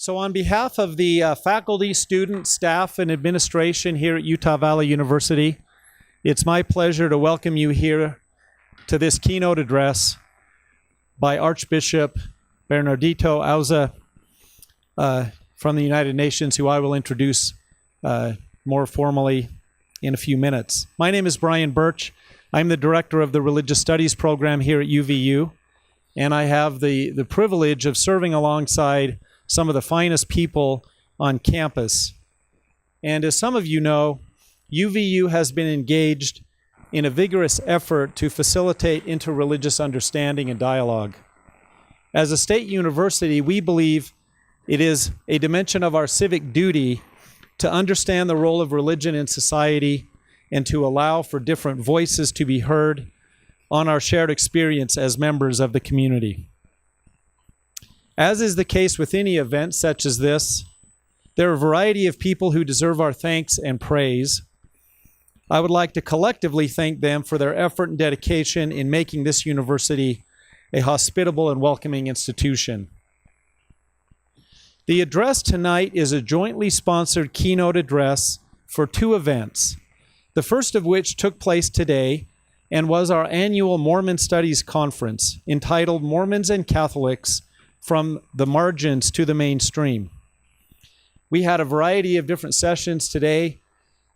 So on behalf of the faculty, students, staff, and administration here at Utah Valley University, it's my pleasure to welcome you here to this keynote address by Archbishop Bernardito Auza from the United Nations, who I will introduce more formally in a few minutes. My name is Brian Birch. I'm the director of the Religious Studies program here at UVU, and I have the privilege of serving alongside some of the finest people on campus. And as some of you know, UVU has been engaged in a vigorous effort to facilitate interreligious understanding and dialogue. As a state university, we believe it is a dimension of our civic duty to understand the role of religion in society and to allow for different voices to be heard on our shared experience as members of the community. As is the case with any event such as this, there are a variety of people who deserve our thanks and praise. I would like to collectively thank them for their effort and dedication in making this university a hospitable and welcoming institution. The address tonight is a jointly sponsored keynote address for two events, the first of which took place today and was our annual Mormon Studies Conference entitled Mormons and Catholics: From the Margins to the Mainstream. We had a variety of different sessions today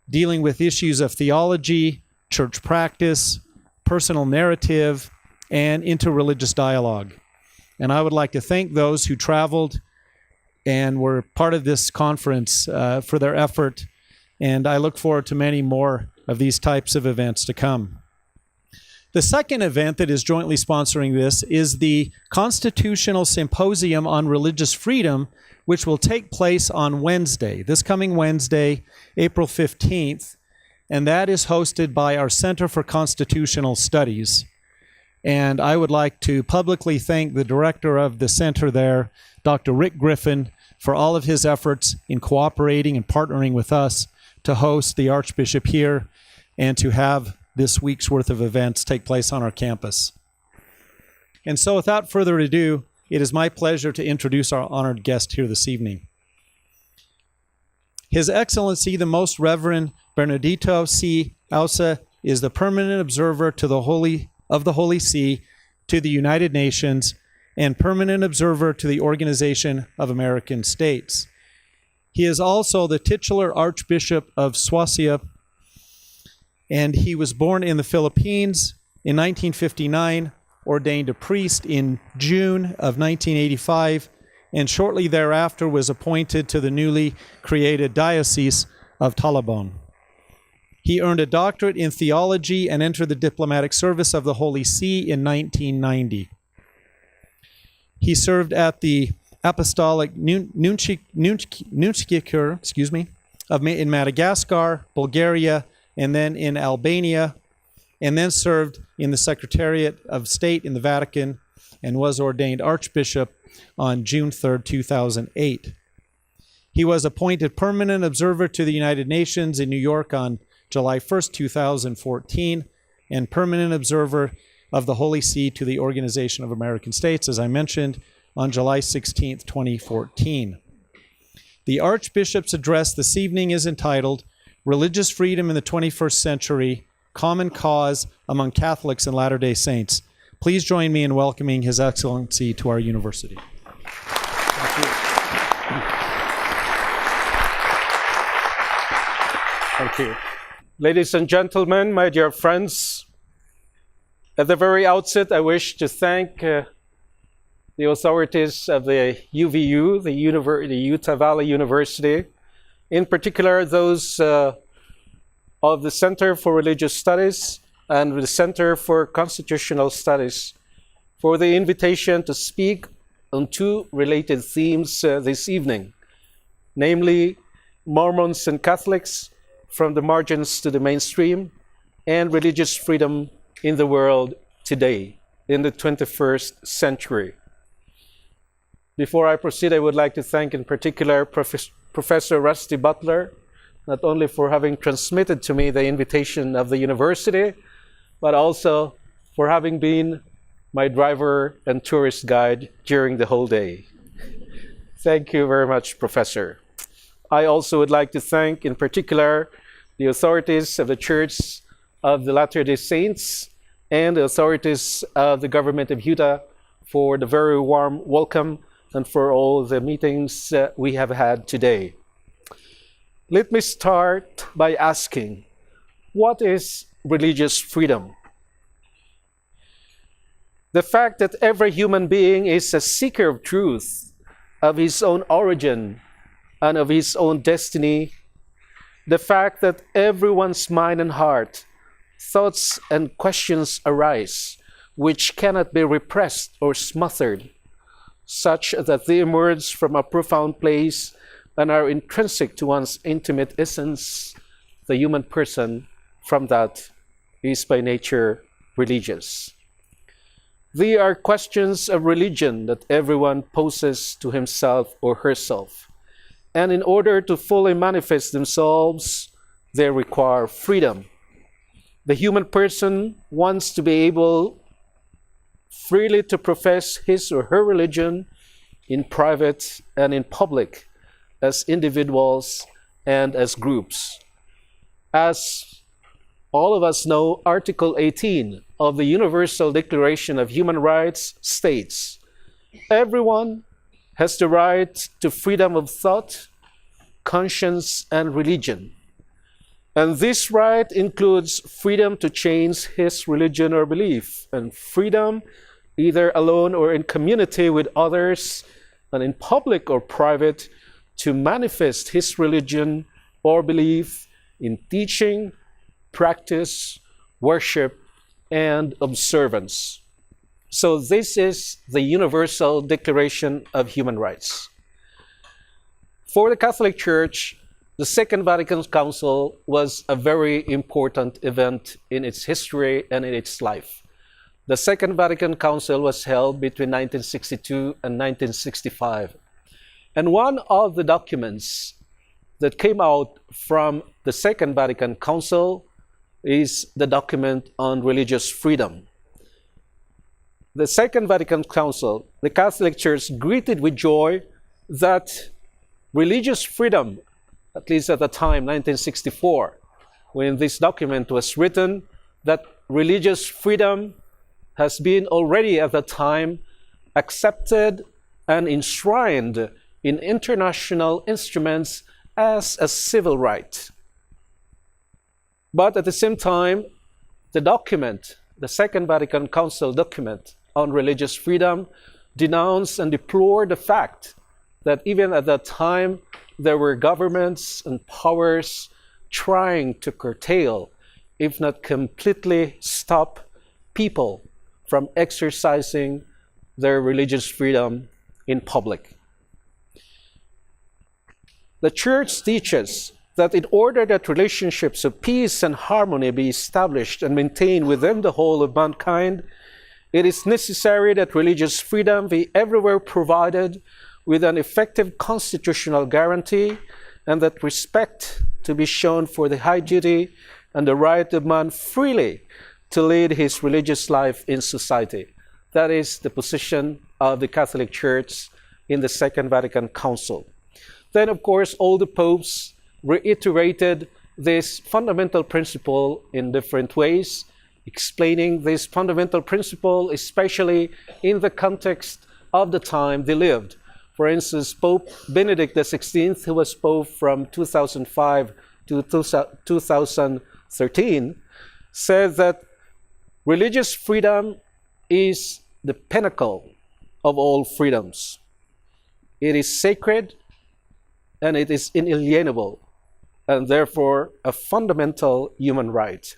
dealing with issues of theology, church practice, personal narrative, and interreligious dialogue. And I would like to thank those who traveled and were part of this conference for their effort, and I look forward to many more of these types of events to come. The second event that is jointly sponsoring this is the Constitutional Symposium on Religious Freedom, which will take place on Wednesday, this coming Wednesday, April 15th, and that is hosted by our Center for Constitutional Studies. And I would like to publicly thank the director of the center there, Dr. Rick Griffin, for all of his efforts in cooperating and partnering with us to host the Archbishop here and to have this week's worth of events take place on our campus. And so without further ado, it is my pleasure to introduce our honored guest here this evening. His Excellency, the Most Reverend Bernardito C. Auza, is the permanent observer to the Holy See to the United Nations and permanent observer to the Organization of American States. He is also the titular Archbishop of Swastika, and he was born in the Philippines in 1959, ordained a priest in June of 1985, and shortly thereafter was appointed to the newly created Diocese of Talabon. He earned a doctorate in theology and entered the diplomatic service of the Holy See in 1990. He served at the Apostolic Nunciature, in Madagascar, Bulgaria, and then in Albania, and then served in the Secretariat of State in the Vatican and was ordained Archbishop on June 3, 2008. He was appointed permanent observer to the United Nations in New York on July 1, 2014, and permanent observer of the Holy See to the Organization of American States, as I mentioned, on July 16, 2014. The Archbishop's address this evening is entitled Religious Freedom in the 21st Century, Common Cause Among Catholics and Latter-day Saints. Please join me in welcoming His Excellency to our university. Thank you. Thank you. Ladies and gentlemen, my dear friends, at the very outset, I wish to thank the authorities of the UVU, the Utah Valley University, in particular those of the Center for Religious Studies and the Center for Constitutional Studies, for the invitation to speak on two related themes this evening, namely Mormons and Catholics: From the Margins to the Mainstream, and religious freedom in the world today, in the 21st century. Before I proceed, I would like to thank in particular Professor Rusty Butler, not only for having transmitted to me the invitation of the university, but also for having been my driver and tourist guide during the whole day. Thank you very much, Professor. I also would like to thank, in particular, the authorities of the Church of the Latter-day Saints and the authorities of the government of Utah for the very warm welcome and for all the meetings we have had today. Let me start by asking, what is religious freedom? The fact that every human being is a seeker of truth, of his own origin, and of his own destiny, the fact that everyone's mind and heart, thoughts and questions arise, which cannot be repressed or smothered, such that they emerge from a profound place and are intrinsic to one's intimate essence, the human person, from that, is by nature religious. They are questions of religion that everyone poses to himself or herself. And in order to fully manifest themselves, they require freedom. The human person wants to be able freely to profess his or her religion in private and in public, as individuals and as groups. As all of us know, Article 18 of the Universal Declaration of Human Rights states, everyone has the right to freedom of thought, conscience, and religion. And this right includes freedom to change his religion or belief, and freedom, either alone or in community with others, and in public or private, to manifest his religion or belief in teaching, practice, worship, and observance. So this is the Universal Declaration of Human Rights. For the Catholic Church, the Second Vatican Council was a very important event in its history and in its life. The Second Vatican Council was held between 1962 and 1965. And one of the documents that came out from the Second Vatican Council is the document on religious freedom. The Second Vatican Council, the Catholic Church greeted with joy that religious freedom, at least at the time, 1964, when this document was written, that religious freedom has been already at the time accepted and enshrined in international instruments as a civil right. But at the same time, the document, the Second Vatican Council document on religious freedom, denounced and deplored the fact that even at that time, there were governments and powers trying to curtail, if not completely stop, people from exercising their religious freedom in public. The Church teaches that in order that relationships of peace and harmony be established and maintained within the whole of mankind, it is necessary that religious freedom be everywhere provided with an effective constitutional guarantee, and that respect to be shown for the high duty and the right of man freely to lead his religious life in society. That is the position of the Catholic Church in the Second Vatican Council. Then, of course, all the popes reiterated this fundamental principle in different ways, explaining this fundamental principle, especially in the context of the time they lived. For instance, Pope Benedict XVI, who was Pope from 2005 to 2013, said that religious freedom is the pinnacle of all freedoms. It is sacred and it is inalienable, and therefore a fundamental human right.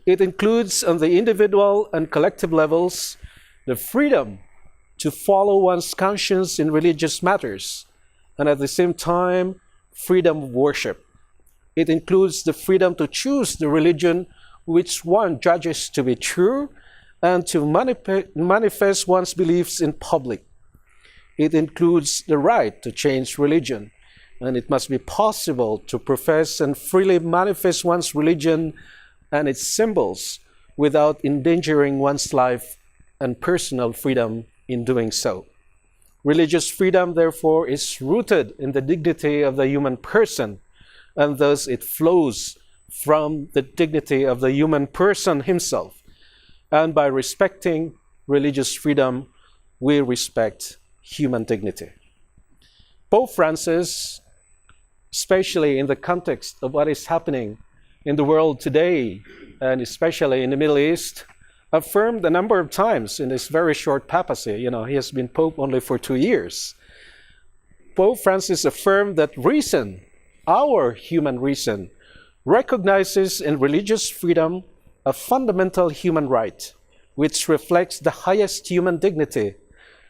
It includes on the individual and collective levels the freedom to follow one's conscience in religious matters, and at the same time, freedom of worship. It includes the freedom to choose the religion which one judges to be true and to manifest one's beliefs in public. It includes the right to change religion, and it must be possible to profess and freely manifest one's religion and its symbols without endangering one's life and personal freedom in doing so. Religious freedom, therefore, is rooted in the dignity of the human person, and thus it flows from the dignity of the human person himself. And by respecting religious freedom, we respect human dignity. Pope Francis, especially in the context of what is happening in the world today, and especially in the Middle East, affirmed a number of times in his very short papacy, he has been Pope only for 2 years. Pope Francis affirmed that reason, our human reason, recognizes in religious freedom a fundamental human right, which reflects the highest human dignity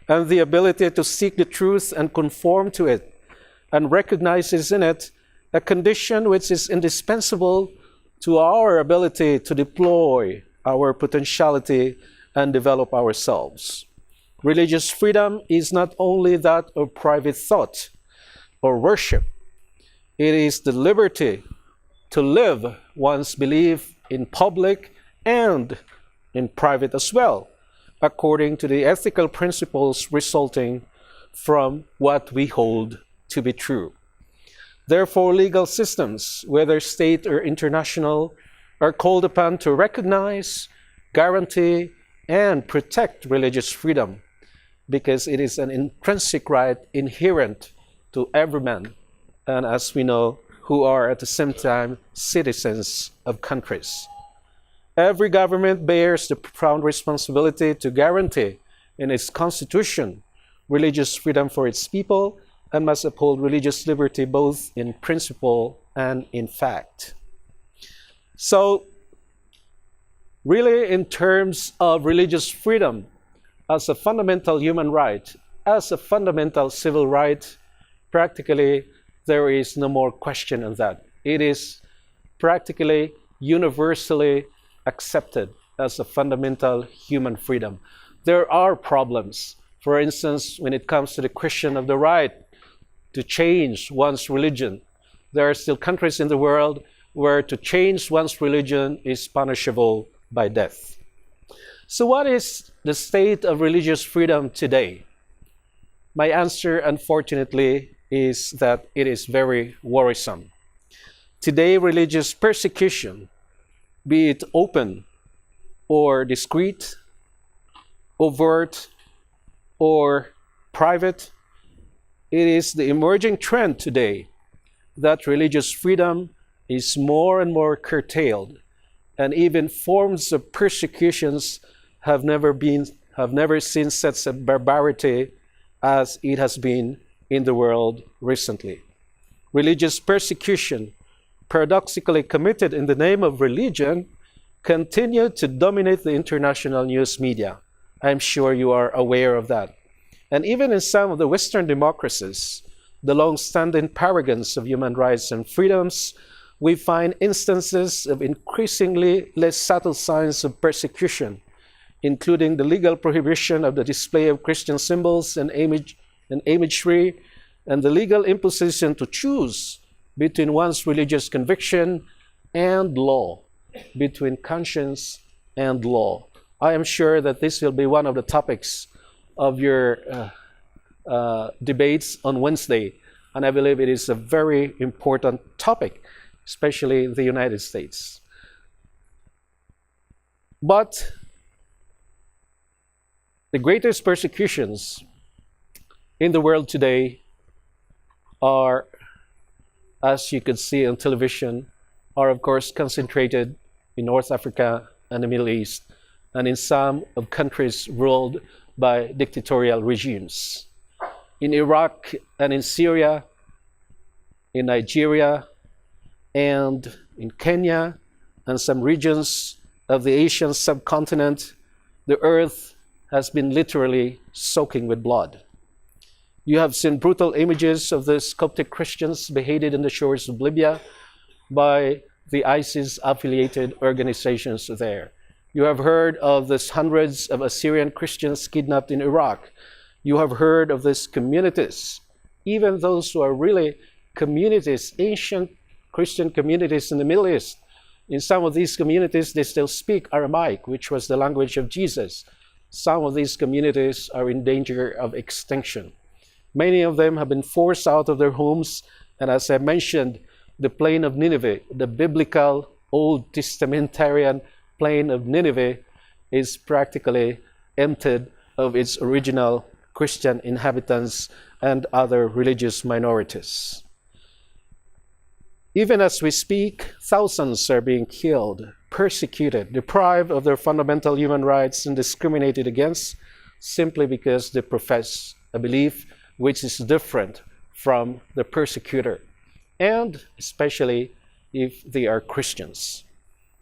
and the ability to seek the truth and conform to it, and recognizes in it a condition which is indispensable to our ability to deploy our potentiality and develop ourselves. Religious freedom is not only that of private thought or worship, it is the liberty to live one's belief in public and in private as well, according to the ethical principles resulting from what we hold to be true. Therefore, legal systems, whether state or international, are called upon to recognize, guarantee, and protect religious freedom, because it is an intrinsic right inherent to every man, and as we know, who are at the same time citizens of countries. Every government bears the profound responsibility to guarantee in its constitution religious freedom for its people, and must uphold religious liberty both in principle and in fact. So, really, in terms of religious freedom as a fundamental human right, as a fundamental civil right, practically there is no more question on that. It is practically universally accepted as a fundamental human freedom. There are problems, for instance, when it comes to the question of the right to change one's religion. There are still countries in the world where to change one's religion is punishable by death. So what is the state of religious freedom today? My answer, unfortunately, is that it is very worrisome. Today, religious persecution, be it open or discreet, overt or private, it is the emerging trend today that religious freedom is more and more curtailed, and even forms of persecutions have never seen such a barbarity as it has been in the world recently. Religious persecution, paradoxically committed in the name of religion, continue to dominate the international news media. I'm sure you are aware of that. And even in some of the Western democracies, the long-standing paragons of human rights and freedoms, we find instances of increasingly less subtle signs of persecution, including the legal prohibition of the display of Christian symbols and imagery, and the legal imposition to choose between one's religious conviction and law, between conscience and law. I am sure that this will be one of the topics of your debates on Wednesday, and I believe it is a very important topic, especially in the United States. But the greatest persecutions in the world today are, as you can see on television, are of course concentrated in North Africa and the Middle East, and in some of countries ruled by dictatorial regimes. In Iraq and in Syria, in Nigeria, and in Kenya, and some regions of the Asian subcontinent, the earth has been literally soaking with blood. You have seen brutal images of the Coptic Christians beheaded in the shores of Libya by the ISIS-affiliated organizations there. You have heard of these hundreds of Assyrian Christians kidnapped in Iraq. You have heard of these communities, even those who are really communities, ancient Christian communities in the Middle East. In some of these communities, they still speak Aramaic, which was the language of Jesus. Some of these communities are in danger of extinction. Many of them have been forced out of their homes, and as I mentioned, the plain of Nineveh, the biblical Old Testamentarian plain of Nineveh, is practically emptied of its original Christian inhabitants and other religious minorities. Even as we speak, thousands are being killed, persecuted, deprived of their fundamental human rights, and discriminated against simply because they profess a belief which is different from the persecutor, and especially if they are Christians.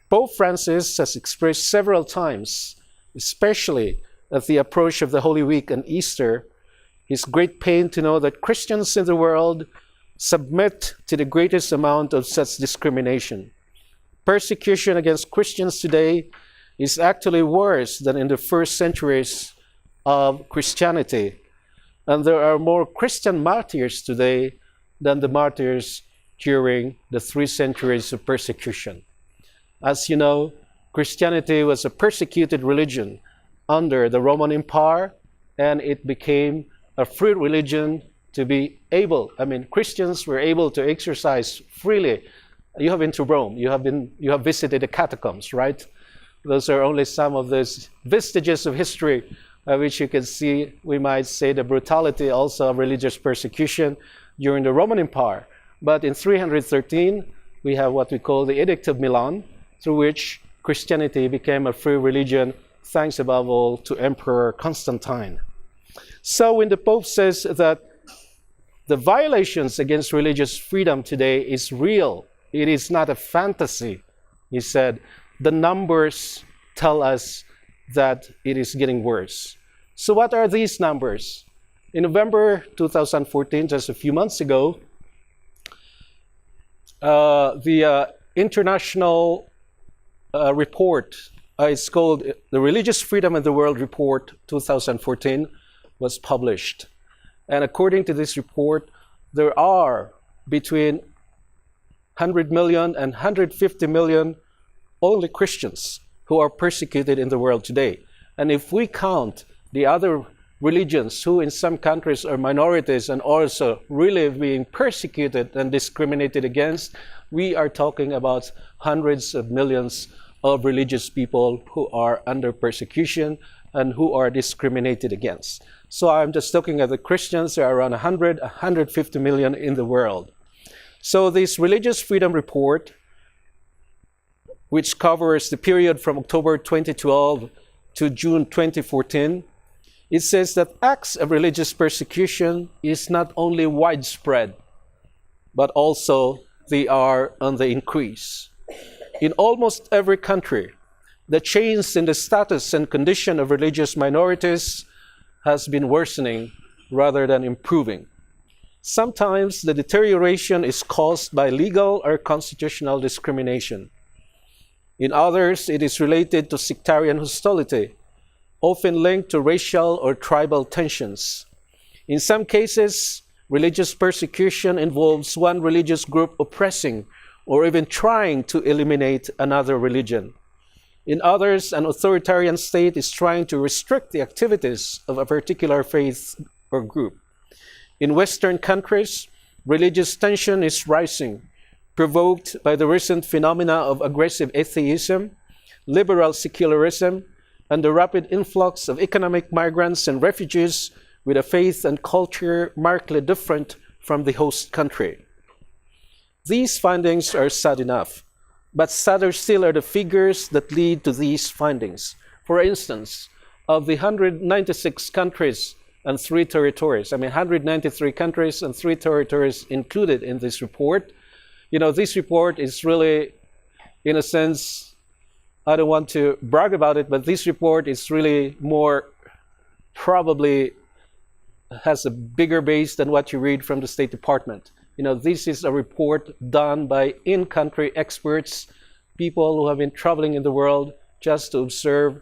Pope Francis has expressed several times, especially at the approach of the Holy Week and Easter, his great pain to know that Christians in the world submit to the greatest amount of such discrimination. Persecution against Christians today is actually worse than in the first centuries of Christianity. And there are more Christian martyrs today than the martyrs during the 3 centuries of persecution. As you know, Christianity was a persecuted religion under the Roman Empire, and it became a free religion to be able, Christians were able to exercise freely. You have been to Rome, you have visited the catacombs, right? Those are only some of those vestiges of history which you can see, we might say, the brutality also of religious persecution during the Roman Empire. But in 313, we have what we call the Edict of Milan, through which Christianity became a free religion, thanks above all to Emperor Constantine. So when the Pope says that the violations against religious freedom today is real, it is not a fantasy, he said, the numbers tell us that it is getting worse. So what are these numbers? In November 2014, just a few months ago, the international report, it's called the Religious Freedom in the World Report 2014, was published. And according to this report, there are between 100 million and 150 million only Christians who are persecuted in the world today. And if we count the other religions who in some countries are minorities and also really being persecuted and discriminated against, we are talking about hundreds of millions of religious people who are under persecution and who are discriminated against. So I'm just looking at the Christians, there are around 150 million in the world. So this Religious Freedom Report, which covers the period from October 2012 to June 2014, it says that acts of religious persecution is not only widespread, but also they are on the increase. In almost every country, the change in the status and condition of religious minorities has been worsening rather than improving. Sometimes the deterioration is caused by legal or constitutional discrimination. In others, it is related to sectarian hostility, often linked to racial or tribal tensions. In some cases, religious persecution involves one religious group oppressing or even trying to eliminate another religion. In others, an authoritarian state is trying to restrict the activities of a particular faith or group. In Western countries, religious tension is rising, provoked by the recent phenomena of aggressive atheism, liberal secularism, and the rapid influx of economic migrants and refugees with a faith and culture markedly different from the host country. These findings are sad enough, but sadder still are the figures that lead to these findings. For instance, of the 196 countries and 3 territories, 193 countries and 3 territories included in this report, this report is really, in a sense, I don't want to brag about it, but this report is really more, probably has a bigger base than what you read from the State Department. This is a report done by in-country experts, people who have been traveling in the world just to observe,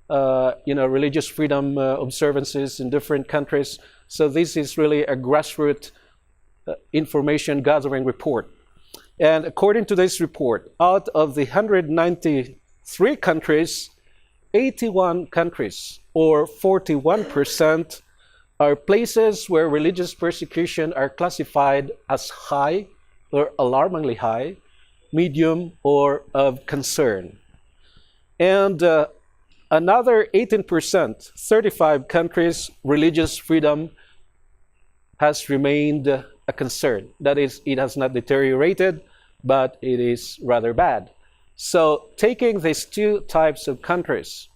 religious freedom observances in different countries. So this is really a grassroots information gathering report. And according to this report, out of the 193 countries, 81 countries, or 41%, are places where religious persecution are classified as high or alarmingly high, medium, or of concern. And another 18%, 35 countries, religious freedom has remained a concern. That is, it has not deteriorated, but it is rather bad. So taking these two types of countries,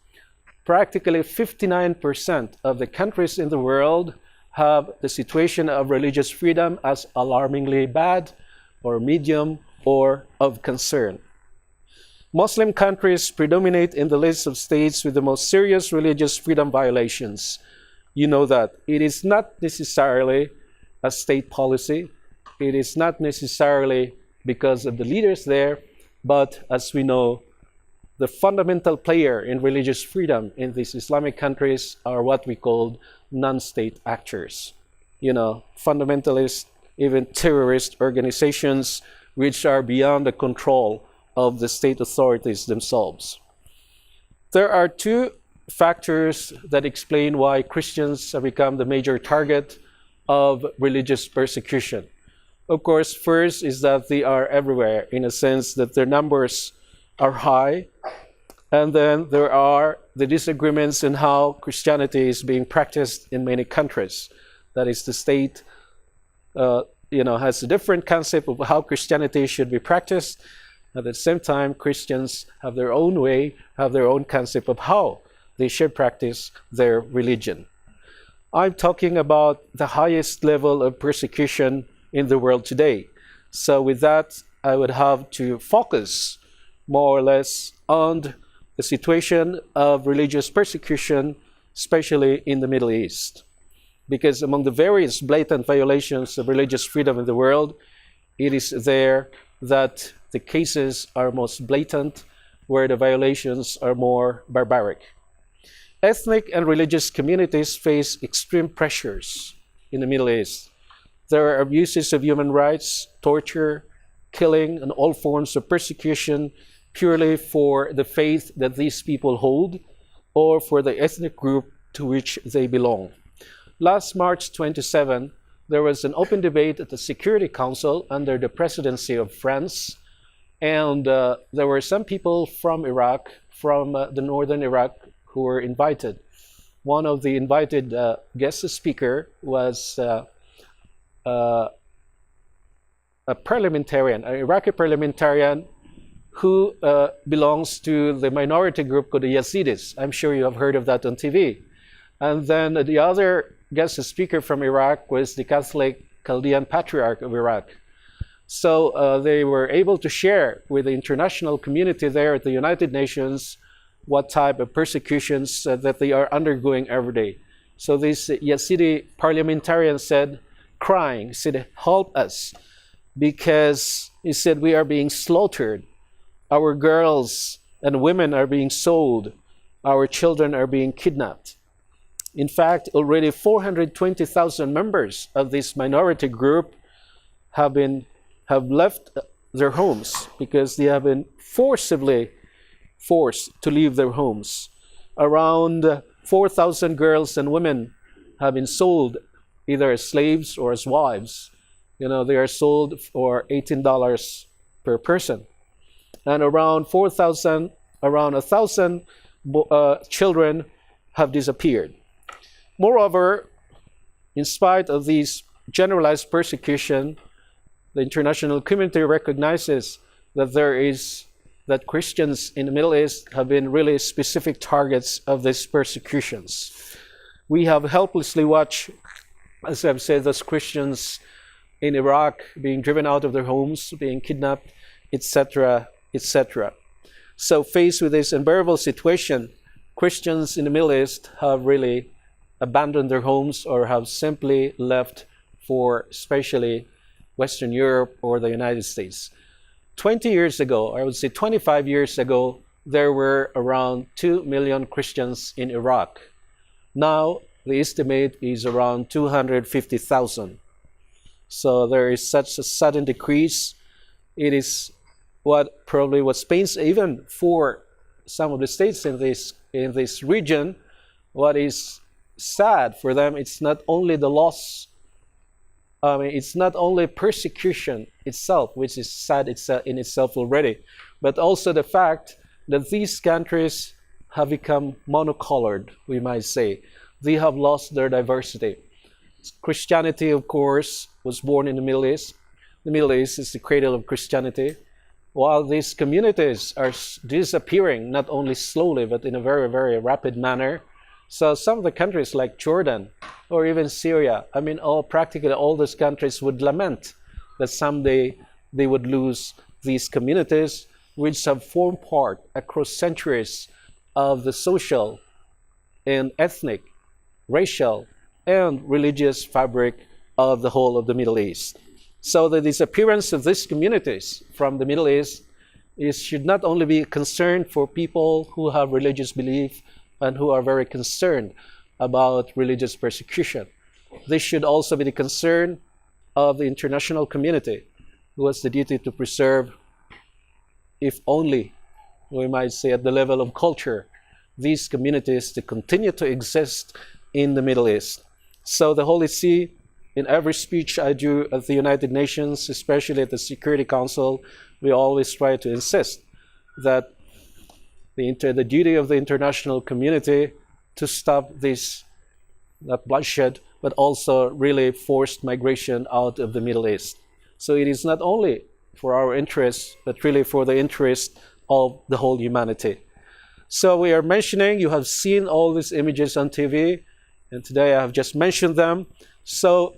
practically 59% of the countries in the world have the situation of religious freedom as alarmingly bad or medium or of concern. Muslim countries predominate in the list of states with the most serious religious freedom violations. You know that. It is not necessarily a state policy. It is not necessarily because of the leaders there, but as we know, the fundamental player in religious freedom in these Islamic countries are what we call non-state actors. You know, fundamentalist, even terrorist organizations which are beyond the control of the state authorities themselves. There are two factors that explain why Christians have become the major target of religious persecution. Of course, first is that they are everywhere, in a sense that their numbers are high, and then there are the disagreements in how Christianity is being practiced in many countries. That is, the state has a different concept of how Christianity should be practiced. At the same time, Christians have their own way, have their own concept of how they should practice their religion. I'm talking about the highest level of persecution in the world today. So with that, I would have to focus more or less on the situation of religious persecution, especially in the Middle East. Because among the various blatant violations of religious freedom in the world, it is there that the cases are most blatant, where the violations are more barbaric. Ethnic and religious communities face extreme pressures in the Middle East. There are abuses of human rights, torture, killing, and all forms of persecution purely for the faith that these people hold or for the ethnic group to which they belong. Last March 27, there was an open debate at the Security Council under the presidency of France, and there were some people from Iraq, from the northern Iraq, who were invited. One of the invited guest speaker was a parliamentarian, an Iraqi parliamentarian who belongs to the minority group called the Yazidis. I'm sure you have heard of that on TV. And then the other guest speaker from Iraq was the Catholic Chaldean Patriarch of Iraq. So they were able to share with the international community there at the United Nations what type of persecutions that they are undergoing every day. So this Yazidi parliamentarian said, crying, said, help us, because he said, we are being slaughtered. Our girls and women are being sold. Our children are being kidnapped. In fact, already 420,000 members of this minority group have left their homes because they have been forcibly forced to leave their homes. Around 4,000 girls and women have been sold either as slaves or as wives. You know, they are sold for $18 per person. And around 1,000 children have disappeared. Moreover, in spite of these generalized persecution, the international community recognizes that Christians in the Middle East have been really specific targets of these persecutions. We have helplessly watched, as I've said, those Christians in Iraq being driven out of their homes, being kidnapped, etc., etc. So faced with this unbearable situation, Christians in the Middle East have really abandoned their homes or have simply left for especially Western Europe or the United States. 20 years ago, or I would say 25 years ago, there were around 2 million Christians in Iraq. Now, the estimate is around 250,000. So there is such a sudden decrease. It is what pains even for some of the states in this region, what is sad for them, it's not only the loss, it's not only persecution itself, which is sad in itself already, but also the fact that these countries have become monocolored, we might say. They have lost their diversity. Christianity, of course, was born in the Middle East. The Middle East is the cradle of Christianity. While these communities are disappearing, not only slowly, but in a very, very rapid manner. So some of the countries like Jordan or even Syria, practically all those countries would lament that someday they would lose these communities which have formed part across centuries of the social and ethnic, racial, and religious fabric of the whole of the Middle East. So the disappearance of these communities from the Middle East should not only be a concern for people who have religious belief and who are very concerned about religious persecution. This should also be the concern of the international community, who has the duty to preserve, if only, we might say at the level of culture, these communities to continue to exist in the Middle East. So the Holy See, in every speech I do at the United Nations, especially at the Security Council, we always try to insist that the duty of the international community to stop this, not bloodshed, but also really forced migration out of the Middle East. So it is not only for our interests, but really for the interest of the whole humanity. So we are mentioning, you have seen all these images on TV, and today I have just mentioned them. So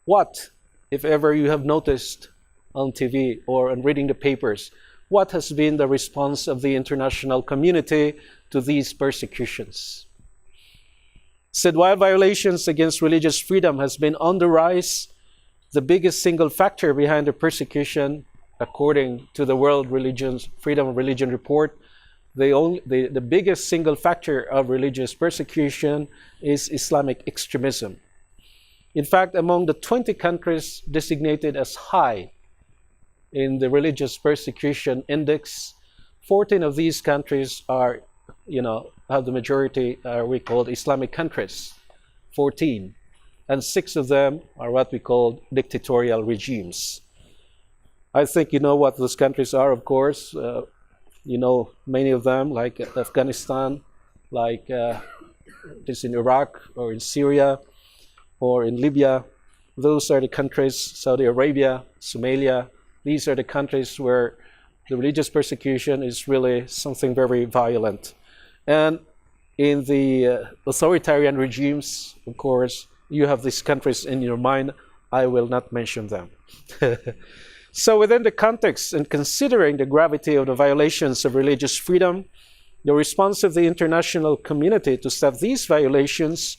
what, if ever you have noticed on TV or on reading the papers, what has been the response of the international community to these persecutions? Said while violations against religious freedom has been on the rise, the biggest single factor behind the persecution, according to the World Freedom of Religion Report, the biggest single factor of religious persecution is Islamic extremism. In fact, among the 20 countries designated as high in the religious persecution index, 14 of these countries are, have the majority, we call Islamic countries, 14. And 6 of them are what we call dictatorial regimes. I think you know what those countries are, of course. Many of them, like Afghanistan, like this in Iraq or in Syria or in Libya. Those are the countries, Saudi Arabia, Somalia. These are the countries where the religious persecution is really something very violent. And in the authoritarian regimes, of course, you have these countries in your mind. I will not mention them. So within the context and considering the gravity of the violations of religious freedom, the response of the international community to stop these violations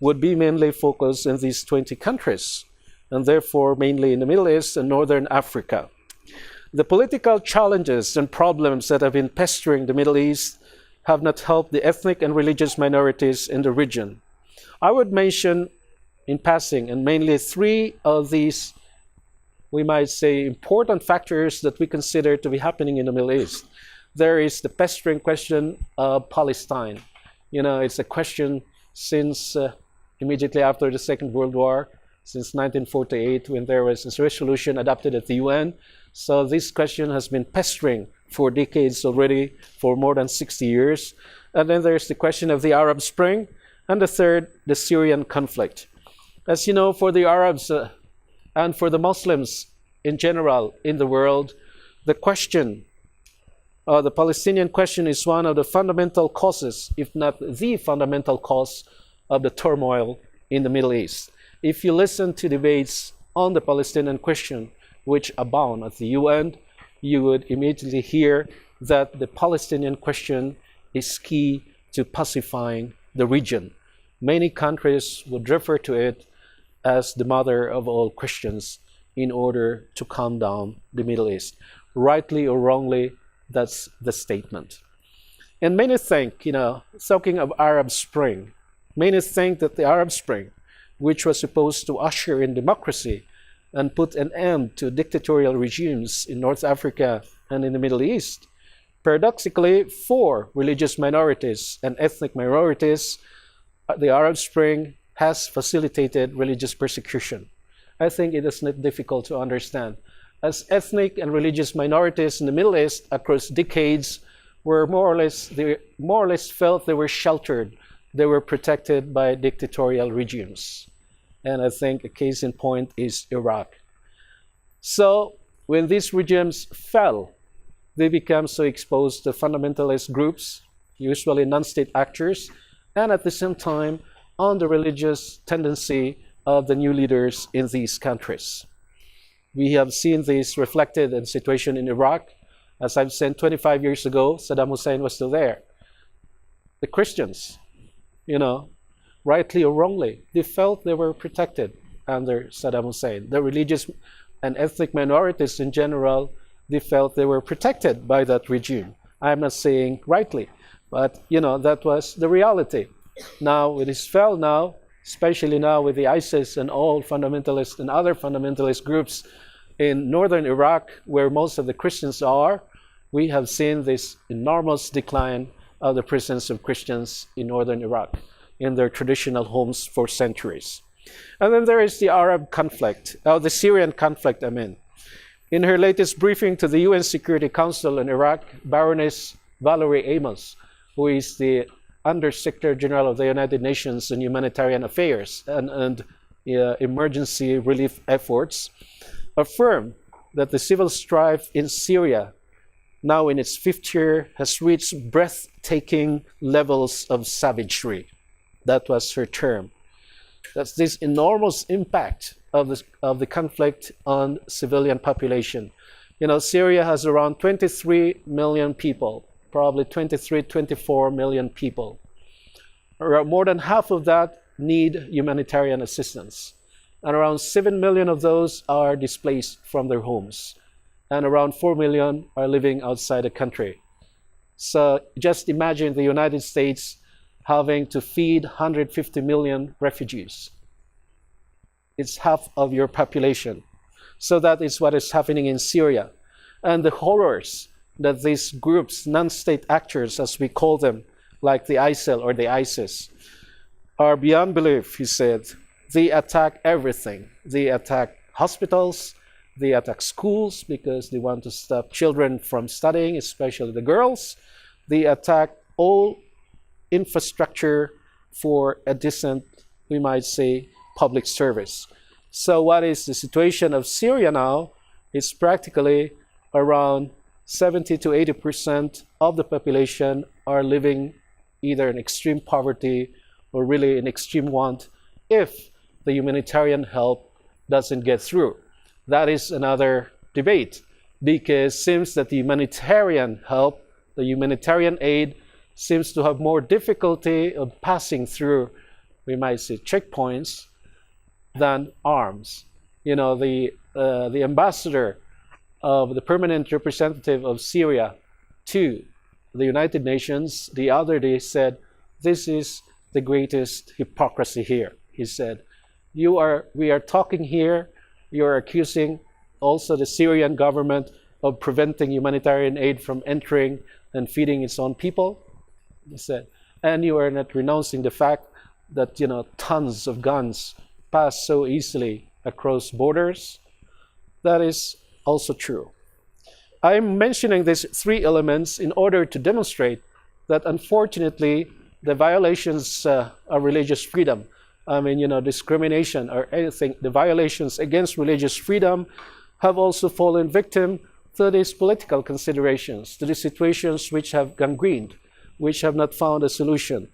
would be mainly focused in these 20 countries, and therefore mainly in the Middle East and Northern Africa. The political challenges and problems that have been pestering the Middle East have not helped the ethnic and religious minorities in the region. I would mention in passing, and mainly 3 of these, we might say, important factors that we consider to be happening in the Middle East. There is the pestering question of Palestine. It's a question since immediately after the Second World War, since 1948, when there was this resolution adopted at the UN. So this question has been pestering for decades already, for more than 60 years. And then there's the question of the Arab Spring, and the third, the Syrian conflict. As you know, for the Arabs and for the Muslims in general in the world, the Palestinian question is one of the fundamental causes, if not the fundamental cause, of the turmoil in the Middle East. If you listen to debates on the Palestinian question, which abound at the UN, you would immediately hear that the Palestinian question is key to pacifying the region. Many countries would refer to it as the mother of all Christians in order to calm down the Middle East. Rightly or wrongly, that's the statement. And many think, talking of Arab Spring, many think that the Arab Spring, which was supposed to usher in democracy and put an end to dictatorial regimes in North Africa and in the Middle East, paradoxically, for religious minorities and ethnic minorities, the Arab Spring has facilitated religious persecution. I think it is not difficult to understand. As ethnic and religious minorities in the Middle East across decades were they more or less felt they were sheltered, they were protected by dictatorial regimes. And I think a case in point is Iraq. So when these regimes fell, they became so exposed to fundamentalist groups, usually non-state actors, and at the same time on the religious tendency of the new leaders in these countries. We have seen this reflected in the situation in Iraq. As I've said, 25 years ago, Saddam Hussein was still there. The Christians, rightly or wrongly, they felt they were protected under Saddam Hussein. The religious and ethnic minorities in general, they felt they were protected by that regime. I'm not saying rightly, but that was the reality. Now it is fell now, especially now with the ISIS and all fundamentalist and other fundamentalist groups in northern Iraq, where most of the Christians are. We have seen this enormous decline of the presence of Christians in northern Iraq in their traditional homes for centuries. And then there is the Arab conflict, the Syrian conflict, In her latest briefing to the UN Security Council in Iraq, Baroness Valerie Amos, who is the Under-Secretary General of the United Nations on Humanitarian Affairs and Emergency Relief Efforts, affirmed that the civil strife in Syria, now in its 5th year, has reached breathtaking levels of savagery. That was her term. That's this enormous impact of the conflict on civilian population. Syria has around 23 million people, probably 23, 24 million people. More than half of that need humanitarian assistance. And around 7 million of those are displaced from their homes. And around 4 million are living outside the country. So just imagine the United States having to feed 150 million refugees. It's half of your population. So that is what is happening in Syria. And the horrors that these groups, non-state actors, as we call them, like the ISIL or the ISIS, are beyond belief, he said. They attack everything. They attack hospitals, they attack schools because they want to stop children from studying, especially the girls. They attack all infrastructure for a decent, we might say, public service. So what is the situation of Syria now? It's practically around 70 to 80% of the population are living either in extreme poverty or really in extreme want if the humanitarian help doesn't get through. That is another debate, because it seems that the humanitarian help, the humanitarian aid, seems to have more difficulty of passing through, we might say, checkpoints than arms. The ambassador of the permanent representative of Syria to the United Nations the other day said, "This is the greatest hypocrisy here." He said, we are talking here, you're accusing also the Syrian government of preventing humanitarian aid from entering and feeding its own people. He said, and you are not renouncing the fact that tons of guns pass so easily across borders. That is also true. I'm mentioning these 3 elements in order to demonstrate that unfortunately the violations of religious freedom, discrimination or anything, the violations against religious freedom have also fallen victim to these political considerations, to the situations which have gangrened, which have not found a solution.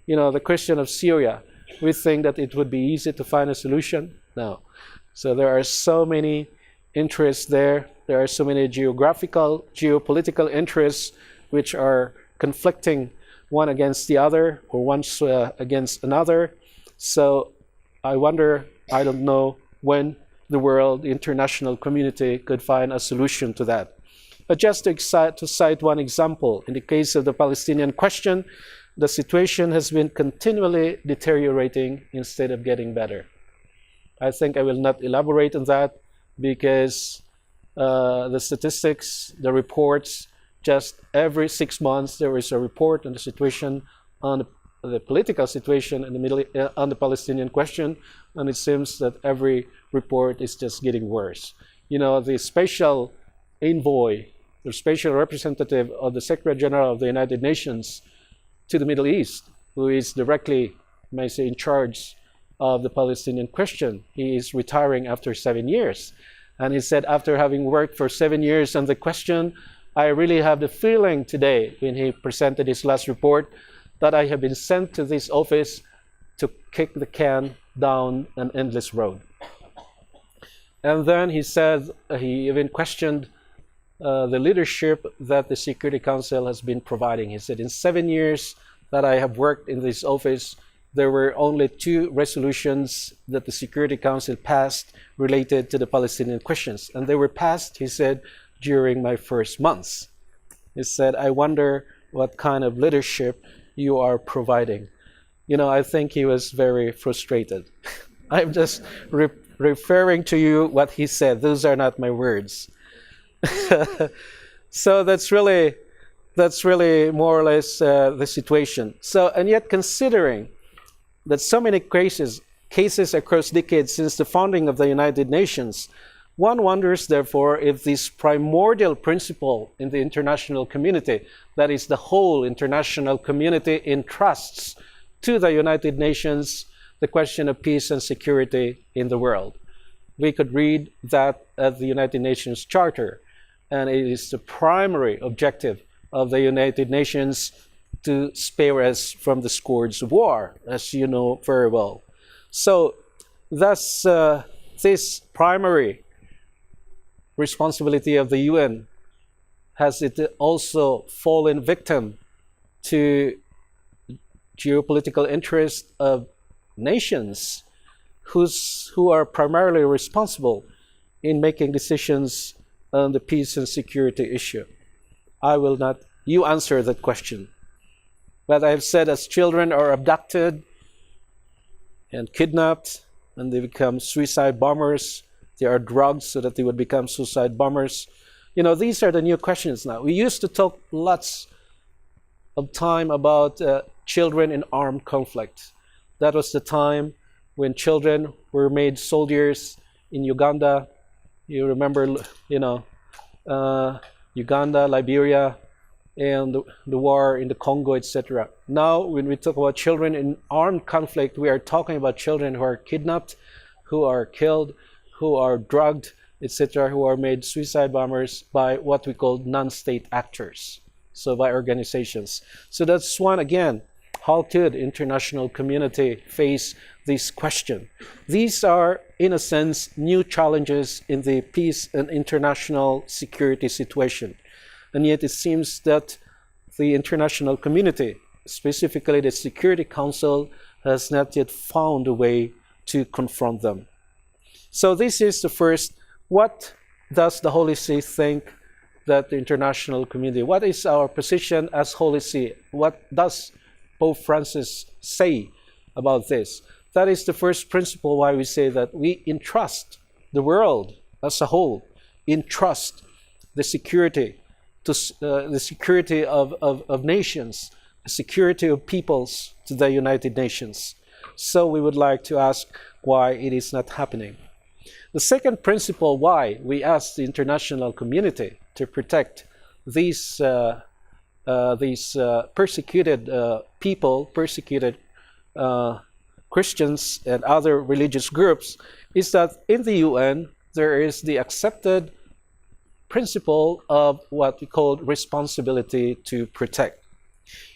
The question of Syria, we think that it would be easy to find a solution. No. So there are so many interests there. There are so many geopolitical interests which are conflicting one against the other or one against another. So I wonder, I don't know when the world, the international community could find a solution to that. But just to cite one example, in the case of the Palestinian question, the situation has been continually deteriorating instead of getting better. I think I will not elaborate on that because the statistics, the reports, just every 6 months there is a report on the situation on the political situation in the on the Palestinian question, and it seems that every report is just getting worse. You know, the special envoy, the special representative of the Secretary General of the United Nations to the Middle East, who is directly, may say, in charge of the Palestinian question, he is retiring after 7 years. And he said, after having worked for 7 years on the question, I really have the feeling today, when he presented his last report, that I have been sent to this office to kick the can down an endless road. And then he said, he even questioned the leadership that the Security Council has been providing. He said, in 7 years that I have worked in this office, there were only 2 resolutions that the Security Council passed related to the Palestinian questions. And they were passed, he said, during my first months. He said, I wonder what kind of leadership you are providing. You know, I think he was very frustrated. I'm just referring to you what he said. Those are not my words. So that's really more or less the situation. So, and yet considering that so many cases across decades since the founding of the United Nations, one wonders, therefore, if this primordial principle in the international community, that is the whole international community, entrusts to the United Nations the question of peace and security in the world. We could read that at the United Nations Charter, and it is the primary objective of the United Nations to spare us from the scourge of war, as you know very well. So, thus, this primary responsibility of the UN has it also fallen victim to geopolitical interests of nations who are primarily responsible in making decisions on the peace and security issue. I will not, you answer that question. But I have said, as children are abducted and kidnapped and they become suicide bombers, they are drugged so that they would become suicide bombers. You know, these are the new questions now. We used to talk lots of time about children in armed conflict. That was the time when children were made soldiers in Uganda. You remember, you know, Uganda, Liberia, and the war in the Congo, etc. Now, when we talk about children in armed conflict, we are talking about children who are kidnapped, who are killed, who are drugged, etc., who are made suicide bombers by what we call non-state actors, so by organizations. So that's one, again, how could international community face this question? These are, in a sense, new challenges in the peace and international security situation. And yet it seems that the international community, specifically the Security Council, has not yet found a way to confront them. So this is the first. What does the Holy See think that the international community, what is our position as Holy See? What does Pope Francis say about this? That is the first principle why we say that we entrust the world as a whole, entrust the security to the security of nations, the security of peoples to the United Nations. So we would like to ask why it is not happening. The second principle why we ask the international community to protect these persecuted people, persecuted Christians and other religious groups, is that in the UN there is the accepted principle of what we call responsibility to protect.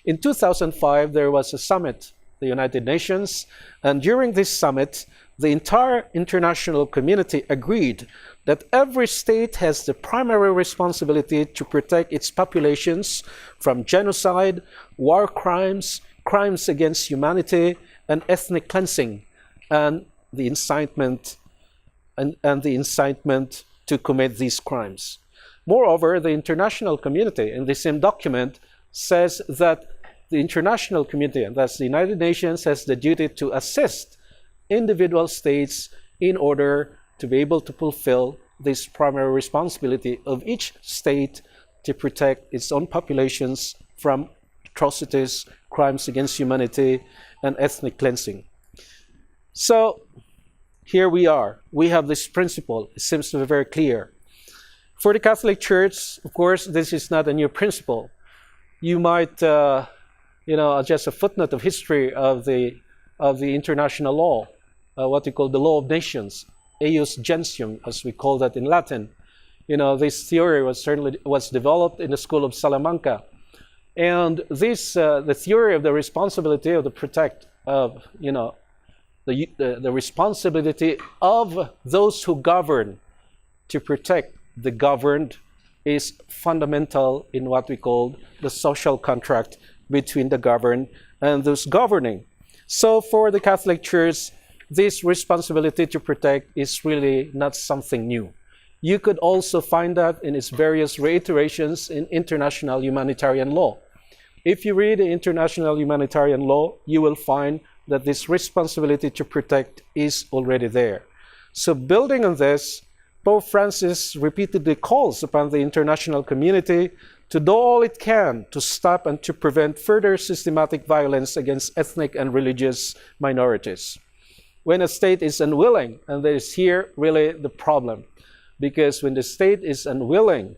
In 2005, there was a summit, the United Nations, and during this summit, the entire international community agreed that every state has the primary responsibility to protect its populations from genocide, war crimes, crimes against humanity, and ethnic cleansing, and the incitement to commit these crimes. Moreover, the international community in the same document says that the international community, and that's the United Nations, has the duty to assist individual states in order to be able to fulfill this primary responsibility of each state to protect its own populations from atrocities, crimes against humanity, and ethnic cleansing. So here we are. We have this principle. It seems to be very clear. For the Catholic Church, of course, this is not a new principle. You might, just a footnote of history of the international law, what we call the law of nations, eius gentium, as we call that in Latin. This theory was developed in the school of Salamanca, and the theory of the responsibility of the responsibility of those who govern to protect the governed is fundamental in what we call the social contract between the governed and those governing. So for the Catholic Church, this responsibility to protect is really not something new. You could also find that in its various reiterations in international humanitarian law. If you read the international humanitarian law, you will find that this responsibility to protect is already there. So building on this, Pope Francis repeatedly calls upon the international community to do all it can to stop and to prevent further systematic violence against ethnic and religious minorities. When a state is unwilling, and there is here really the problem, because when the state is unwilling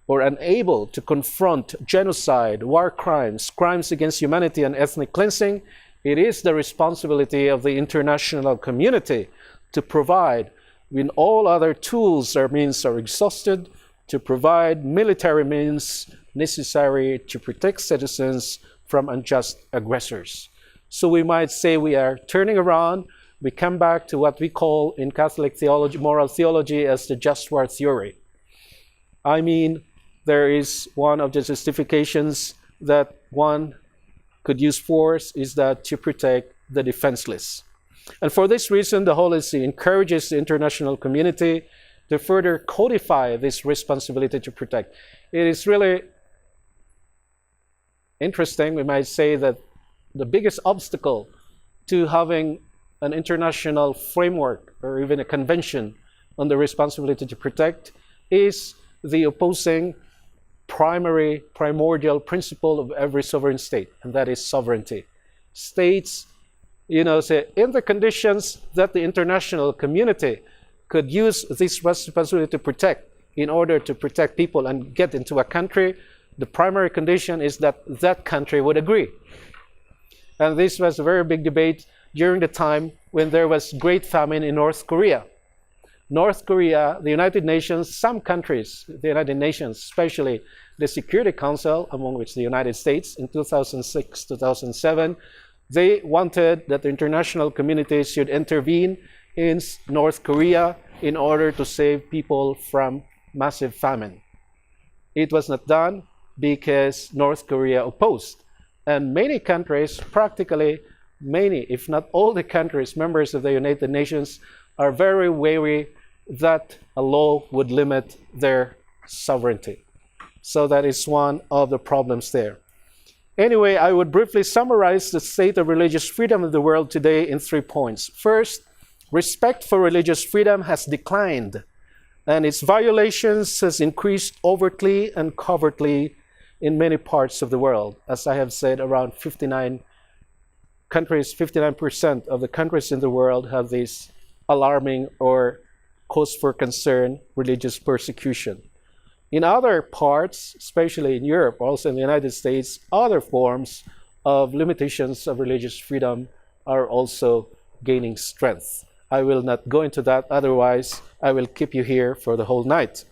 or unable to confront genocide, war crimes, crimes against humanity, and ethnic cleansing, it is the responsibility of the international community to provide, when all other tools or means are exhausted, to provide military means necessary to protect citizens from unjust aggressors. So we might say we are turning around. We come back to what we call in Catholic theology, moral theology, as the just war theory. I mean, there is one of the justifications that one could use force is that to protect the defenseless. And for this reason, the Holy See encourages the international community to further codify this responsibility to protect. It is really interesting, we might say, that the biggest obstacle to having an international framework or even a convention on the responsibility to protect is the opposing primordial principle of every sovereign state, and that is sovereignty. States, say, in the conditions that the international community could use this responsibility to protect in order to protect people and get into a country, the primary condition is that that country would agree. And this was a very big debate during the time when there was great famine in North Korea. North Korea, the United Nations, some countries, the United Nations, especially the Security Council, among which the United States in 2006, 2007, they wanted that the international community should intervene in North Korea in order to save people from massive famine. It was not done because North Korea opposed. And many countries, practically many, if not all the countries, members of the United Nations, are very wary that a law would limit their sovereignty. So that is one of the problems there. Anyway, I would briefly summarize the state of religious freedom in the world today in 3 points. First, respect for religious freedom has declined, and its violations has increased overtly and covertly in many parts of the world. As I have said, around 59 countries, 59% of the countries in the world have this alarming or cause for concern religious persecution. In other parts, especially in Europe, also in the United States, other forms of limitations of religious freedom are also gaining strength. I will not go into that, otherwise I will keep you here for the whole night.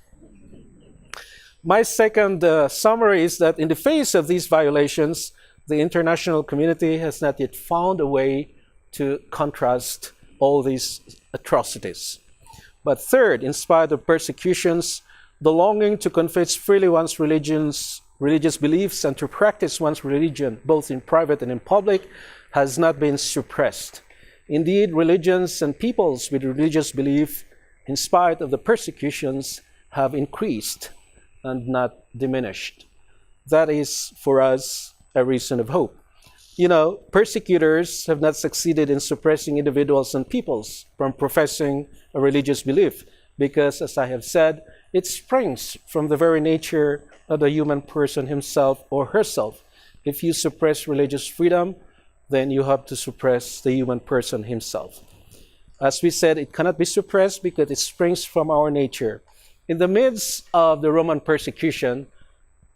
My second summary is that in the face of these violations, the international community has not yet found a way to contrast all these atrocities. But third, in spite of persecutions, the longing to confess freely one's religious beliefs and to practice one's religion, both in private and in public, has not been suppressed. Indeed, religions and peoples with religious belief, in spite of the persecutions, have increased and not diminished. That is, for us, a reason of hope. Persecutors have not succeeded in suppressing individuals and peoples from professing a religious belief because, as I have said, it springs from the very nature of the human person himself or herself. If you suppress religious freedom, then you have to suppress the human person himself. As we said, it cannot be suppressed because it springs from our nature. In the midst of the Roman persecution,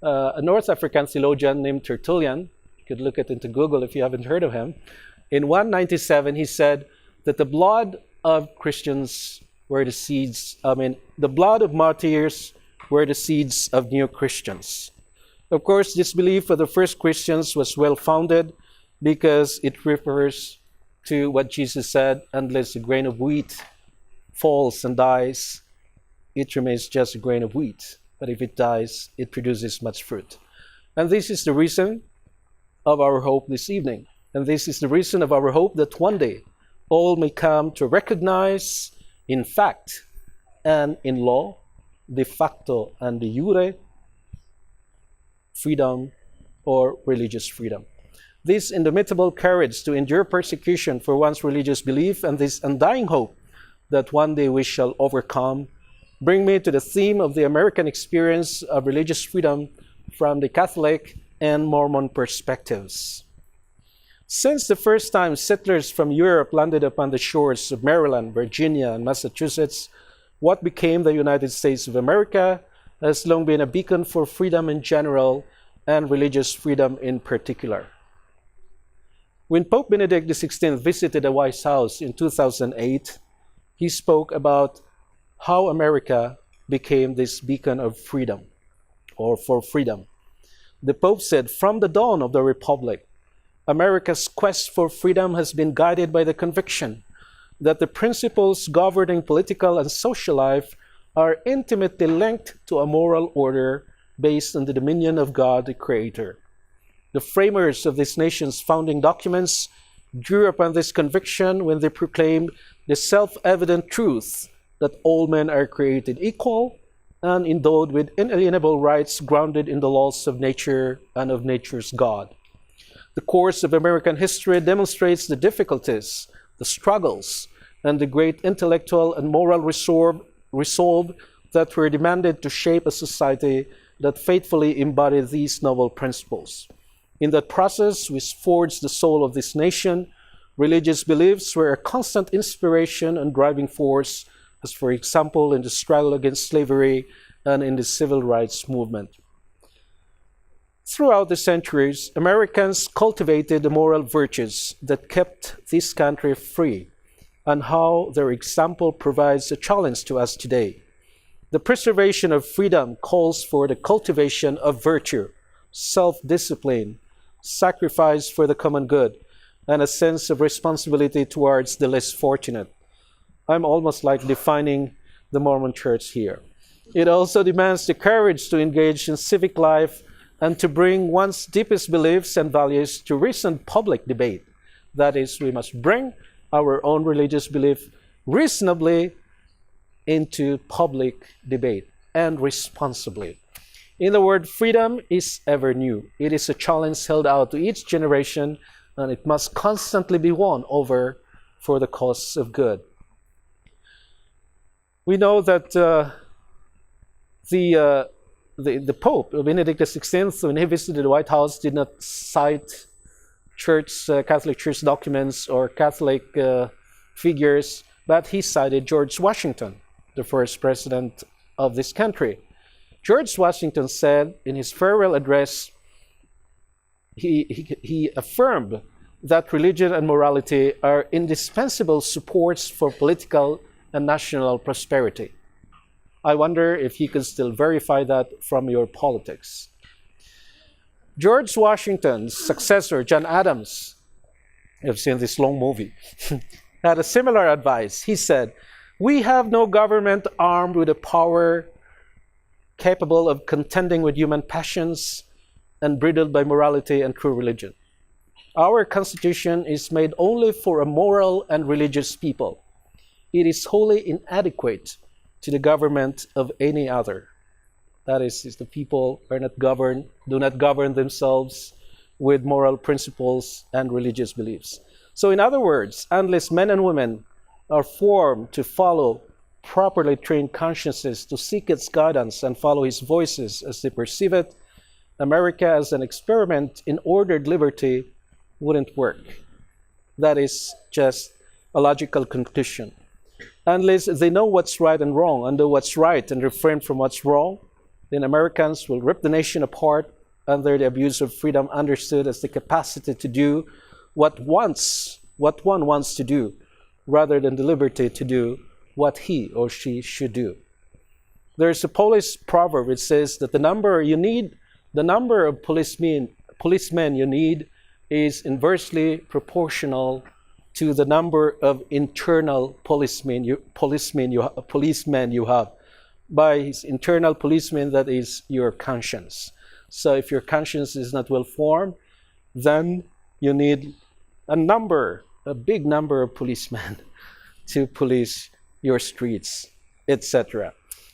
a North African theologian named Tertullian, you could look it into Google if you haven't heard of him, in 197 he said that the blood of Christians were the seeds, the blood of martyrs were the seeds of new Christians. Of course, this belief of the first Christians was well-founded because it refers to what Jesus said, unless a grain of wheat falls and dies, it remains just a grain of wheat. But if it dies, it produces much fruit. And this is the reason of our hope this evening. And this is the reason of our hope that one day all may come to recognize in fact and in law, de facto and de jure, freedom or religious freedom. This indomitable courage to endure persecution for one's religious belief and this undying hope that one day we shall overcome bring me to the theme of the American experience of religious freedom from the Catholic and Mormon perspectives. Since the first time settlers from Europe landed upon the shores of Maryland, Virginia, and Massachusetts, what became the United States of America has long been a beacon for freedom in general and religious freedom in particular. When Pope Benedict XVI visited the White House in 2008, he spoke about how America became this beacon of freedom, or for freedom. The Pope said, "From the dawn of the Republic, America's quest for freedom has been guided by the conviction that the principles governing political and social life are intimately linked to a moral order based on the dominion of God, the Creator. The framers of this nation's founding documents drew upon this conviction when they proclaimed the self-evident truth that all men are created equal and endowed with inalienable rights grounded in the laws of nature and of nature's God. The course of American history demonstrates the difficulties, the struggles, and the great intellectual and moral resolve that were demanded to shape a society that faithfully embodied these noble principles. In that process, which forged the soul of this nation, religious beliefs were a constant inspiration and driving force, as for example in the struggle against slavery and in the civil rights movement. Throughout the centuries, Americans cultivated the moral virtues that kept this country free, and how their example provides a challenge to us today. The preservation of freedom calls for the cultivation of virtue, self-discipline, sacrifice for the common good, and a sense of responsibility towards the less fortunate. I'm almost like defining the Mormon Church here. It also demands the courage to engage in civic life and to bring one's deepest beliefs and values to recent public debate. That is, we must bring our own religious belief reasonably into public debate and responsibly. In the word, freedom is ever new. It is a challenge held out to each generation, and it must constantly be won over for the cause of good. We know that the Pope, Benedict XVI, when he visited the White House, did not cite Catholic Church documents or Catholic figures, but he cited George Washington, the first president of this country. George Washington said in his farewell address, he affirmed that religion and morality are indispensable supports for political and national prosperity. I wonder if you can still verify that from your politics. George Washington's successor, John Adams, you've seen this long movie, had a similar advice. He said, "We have no government armed with a power capable of contending with human passions and bridled by morality and true religion. Our Constitution is made only for a moral and religious people. It is wholly inadequate to the government of any other." That is, the people do not govern themselves with moral principles and religious beliefs. So in other words, unless men and women are formed to follow properly trained consciences, to seek its guidance and follow its voices as they perceive it, America as an experiment in ordered liberty wouldn't work. That is just a logical conclusion. Unless they know what's right and wrong, and do what's right and refrain from what's wrong, then Americans will rip the nation apart under the abuse of freedom understood as the capacity to do what one wants to do, rather than the liberty to do what he or she should do. There's a Polish proverb which says that the number of policemen you need is inversely proportional to the number of internal policemen you have. By his internal policemen, that is your conscience. So if your conscience is not well formed, then you need a big number of policemen to police your streets, etc.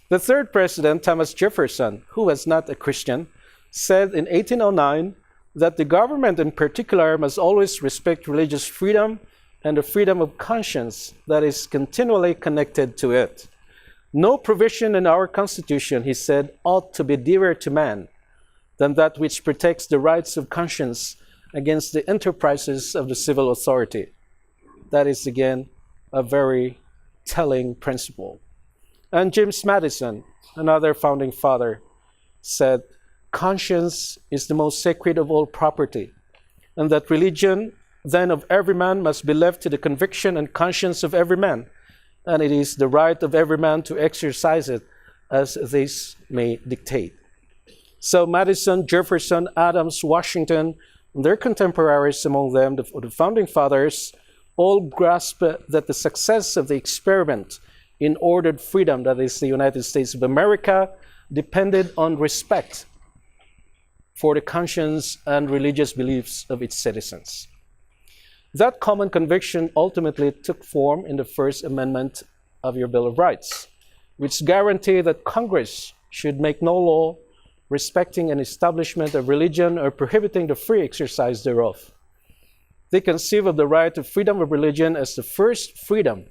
The third president, Thomas Jefferson, who was not a Christian, said in 1809 that the government in particular must always respect religious freedom and the freedom of conscience that is continually connected to it. No provision in our Constitution, he said, ought to be dearer to man than that which protects the rights of conscience against the enterprises of the civil authority. That is, again, a very telling principle. And James Madison, another founding father, said, conscience is the most sacred of all property, and that religion then of every man must be left to the conviction and conscience of every man, and it is the right of every man to exercise it as this may dictate. So Madison, Jefferson, Adams, Washington, and their contemporaries among them, the founding fathers, all grasped that the success of the experiment in ordered freedom, that is the United States of America, depended on respect for the conscience and religious beliefs of its citizens. That common conviction ultimately took form in the First Amendment of your Bill of Rights, which guaranteed that Congress should make no law respecting an establishment of religion or prohibiting the free exercise thereof. They conceive of the right of freedom of religion as the first freedom.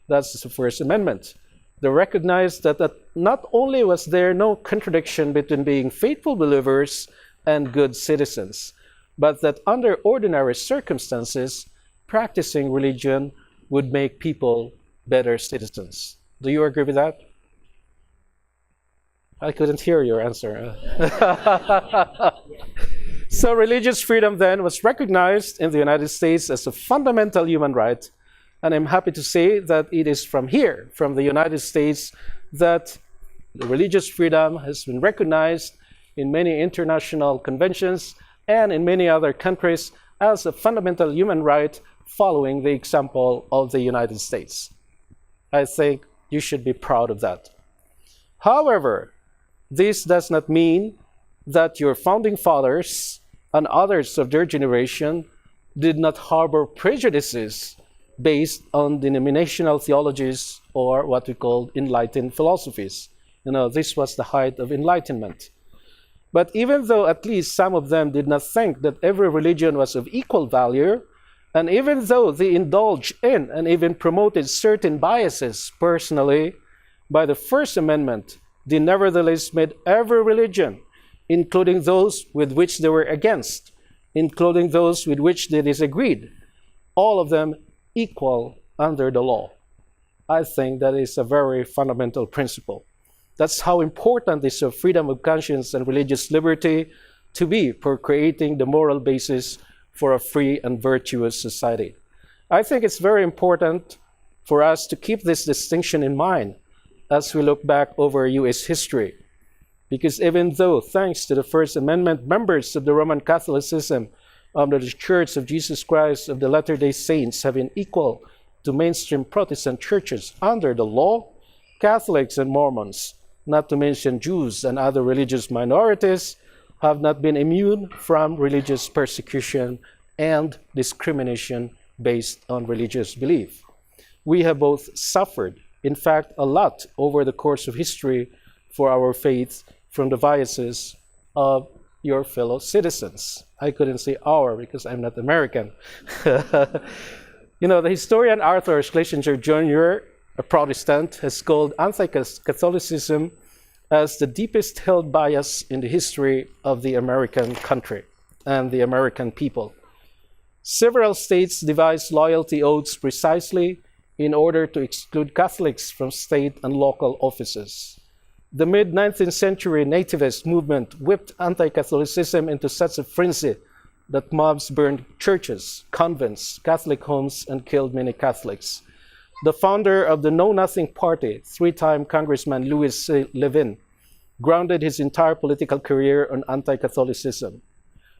That's the First Amendment. They recognized that not only was there no contradiction between being faithful believers and good citizens, but that under ordinary circumstances, practicing religion would make people better citizens. Do you agree with that? I couldn't hear your answer. So religious freedom then was recognized in the United States as a fundamental human right. And I'm happy to say that it is from here, from the United States, that the religious freedom has been recognized in many international conventions and in many other countries as a fundamental human right, following the example of the United States. I think you should be proud of that. However, this does not mean that your founding fathers and others of their generation did not harbor prejudices based on denominational theologies or what we call enlightened philosophies. This was the height of enlightenment. But even though at least some of them did not think that every religion was of equal value, and even though they indulged in and even promoted certain biases personally, by the First Amendment, they nevertheless made every religion, including those with which they were against, including those with which they disagreed, all of them equal under the law. I think that is a very fundamental principle. That's how important is the freedom of conscience and religious liberty to be for creating the moral basis for a free and virtuous society. I think it's very important for us to keep this distinction in mind as we look back over U.S. history. Because even though, thanks to the First Amendment, members of the Roman Catholicism, the Church of Jesus Christ of the Latter-day Saints have been equal to mainstream Protestant churches under the law, Catholics and Mormons, not to mention Jews and other religious minorities, have not been immune from religious persecution and discrimination based on religious belief. We have both suffered, in fact, a lot over the course of history for our faith from the biases of your fellow citizens. I couldn't say our because I'm not American. The historian Arthur Schlesinger Jr., a Protestant, has called anti-Catholicism as the deepest held bias in the history of the American country and the American people. Several states devised loyalty oaths precisely in order to exclude Catholics from state and local offices. The mid-19th century nativist movement whipped anti-Catholicism into such a frenzy that mobs burned churches, convents, Catholic homes, and killed many Catholics. The founder of the Know Nothing Party, three-time Congressman Louis C. Levin, grounded his entire political career on anti-Catholicism.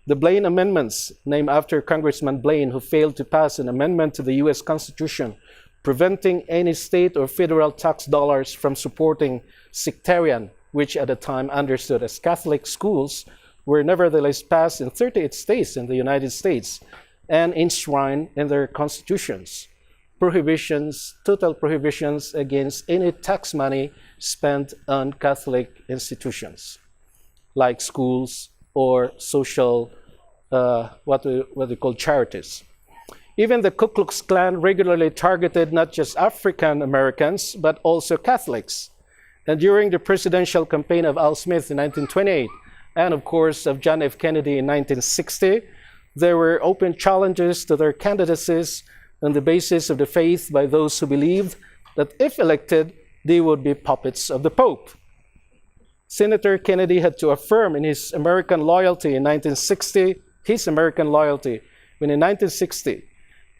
The Blaine Amendments, named after Congressman Blaine, who failed to pass an amendment to the U.S. Constitution preventing any state or federal tax dollars from supporting sectarian, which at the time understood as Catholic schools, were nevertheless passed in 38 states in the United States and enshrined in their constitutions. Prohibitions, total prohibitions against any tax money spent on Catholic institutions, like schools or social, what we call charities. Even the Ku Klux Klan regularly targeted not just African Americans, but also Catholics. And during the presidential campaign of Al Smith in 1928, and of course of John F. Kennedy in 1960, there were open challenges to their candidacies on the basis of the faith by those who believed that if elected, they would be puppets of the Pope. Senator Kennedy had to affirm in his American loyalty in 1960, when in 1960,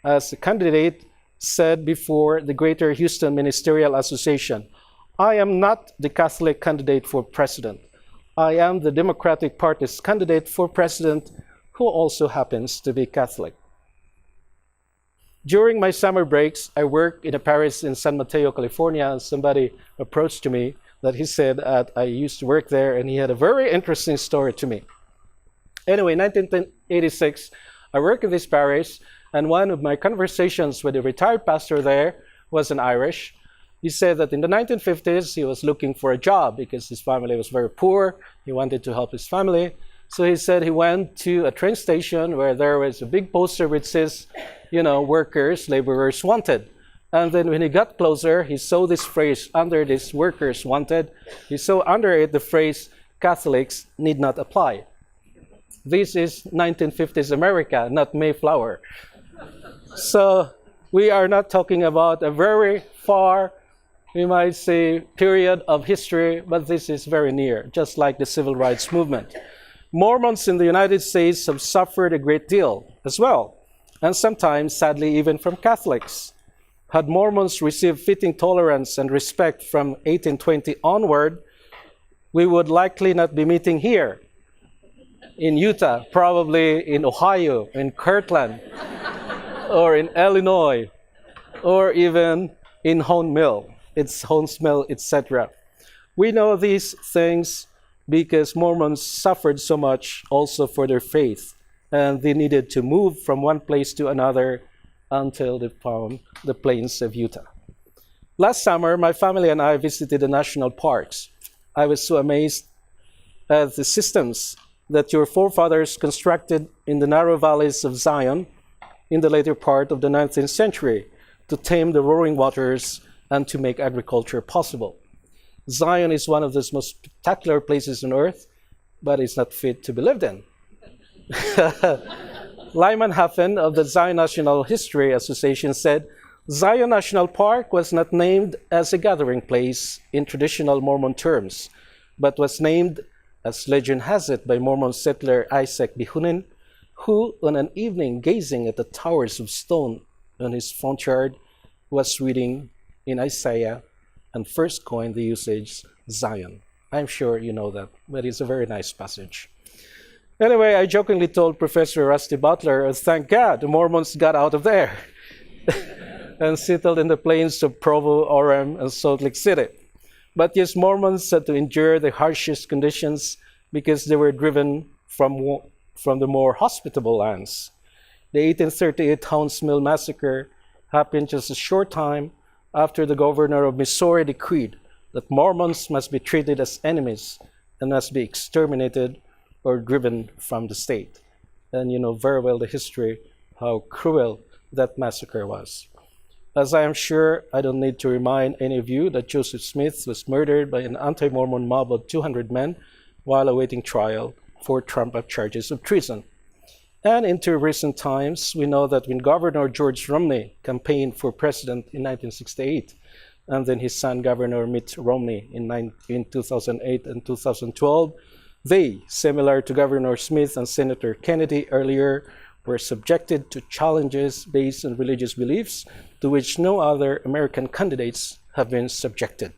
as a candidate said before the Greater Houston Ministerial Association, "I am not the Catholic candidate for president. I am the Democratic Party's candidate for president who also happens to be Catholic." During my summer breaks, I worked in a parish in San Mateo, California, and somebody approached me that he said that I used to work there, and he had a very interesting story to me. Anyway, in 1986, I worked in this parish, and one of my conversations with a retired pastor there was an Irish. He said that in the 1950s, he was looking for a job because his family was very poor. He wanted to help his family. So he said he went to a train station where there was a big poster which says, workers, laborers wanted. And then when he got closer, he saw this phrase under this workers wanted. He saw under it the phrase, Catholics need not apply. This is 1950s America, not Mayflower. So we are not talking about a very far, we might say, period of history, but this is very near, just like the civil rights movement. Mormons in the United States have suffered a great deal as well, and sometimes, sadly, even from Catholics. Had Mormons received fitting tolerance and respect from 1820 onward, we would likely not be meeting here in Utah, probably in Ohio, in Kirtland, or in Illinois, or even in Hones Mill, etc. We know these things because Mormons suffered so much also for their faith, and they needed to move from one place to another until they found the plains of Utah. Last summer, my family and I visited the national parks. I was so amazed at the systems that your forefathers constructed in the narrow valleys of Zion in the later part of the 19th century to tame the roaring waters and to make agriculture possible. Zion is one of the most spectacular places on earth, but it's not fit to be lived in. Lyman Haffen of the Zion National History Association said, Zion National Park was not named as a gathering place in traditional Mormon terms, but was named, as legend has it, by Mormon settler Isaac Bihunin, who, on an evening gazing at the towers of stone on his front yard, was reading in Isaiah and first coined the usage Zion. I'm sure you know that, but it's a very nice passage. Anyway, I jokingly told Professor Rusty Butler, thank God the Mormons got out of there and settled in the plains of Provo, Orem, and Salt Lake City. But yes, Mormons had to endure the harshest conditions because they were driven from the more hospitable lands. The 1838 Hounds Mill massacre happened just a short time after the governor of Missouri decreed that Mormons must be treated as enemies and must be exterminated or driven from the state. And you know very well the history, how cruel that massacre was. as I am sure I don't need to remind any of you that Joseph Smith was murdered by an anti-Mormon mob of 200 men while awaiting trial for trumped-up charges of treason. And into recent times, we know that when Governor George Romney campaigned for president in 1968, and then his son, Governor Mitt Romney, in 2008 and 2012, they, similar to Governor Smith and Senator Kennedy earlier, were subjected to challenges based on religious beliefs to which no other American candidates have been subjected.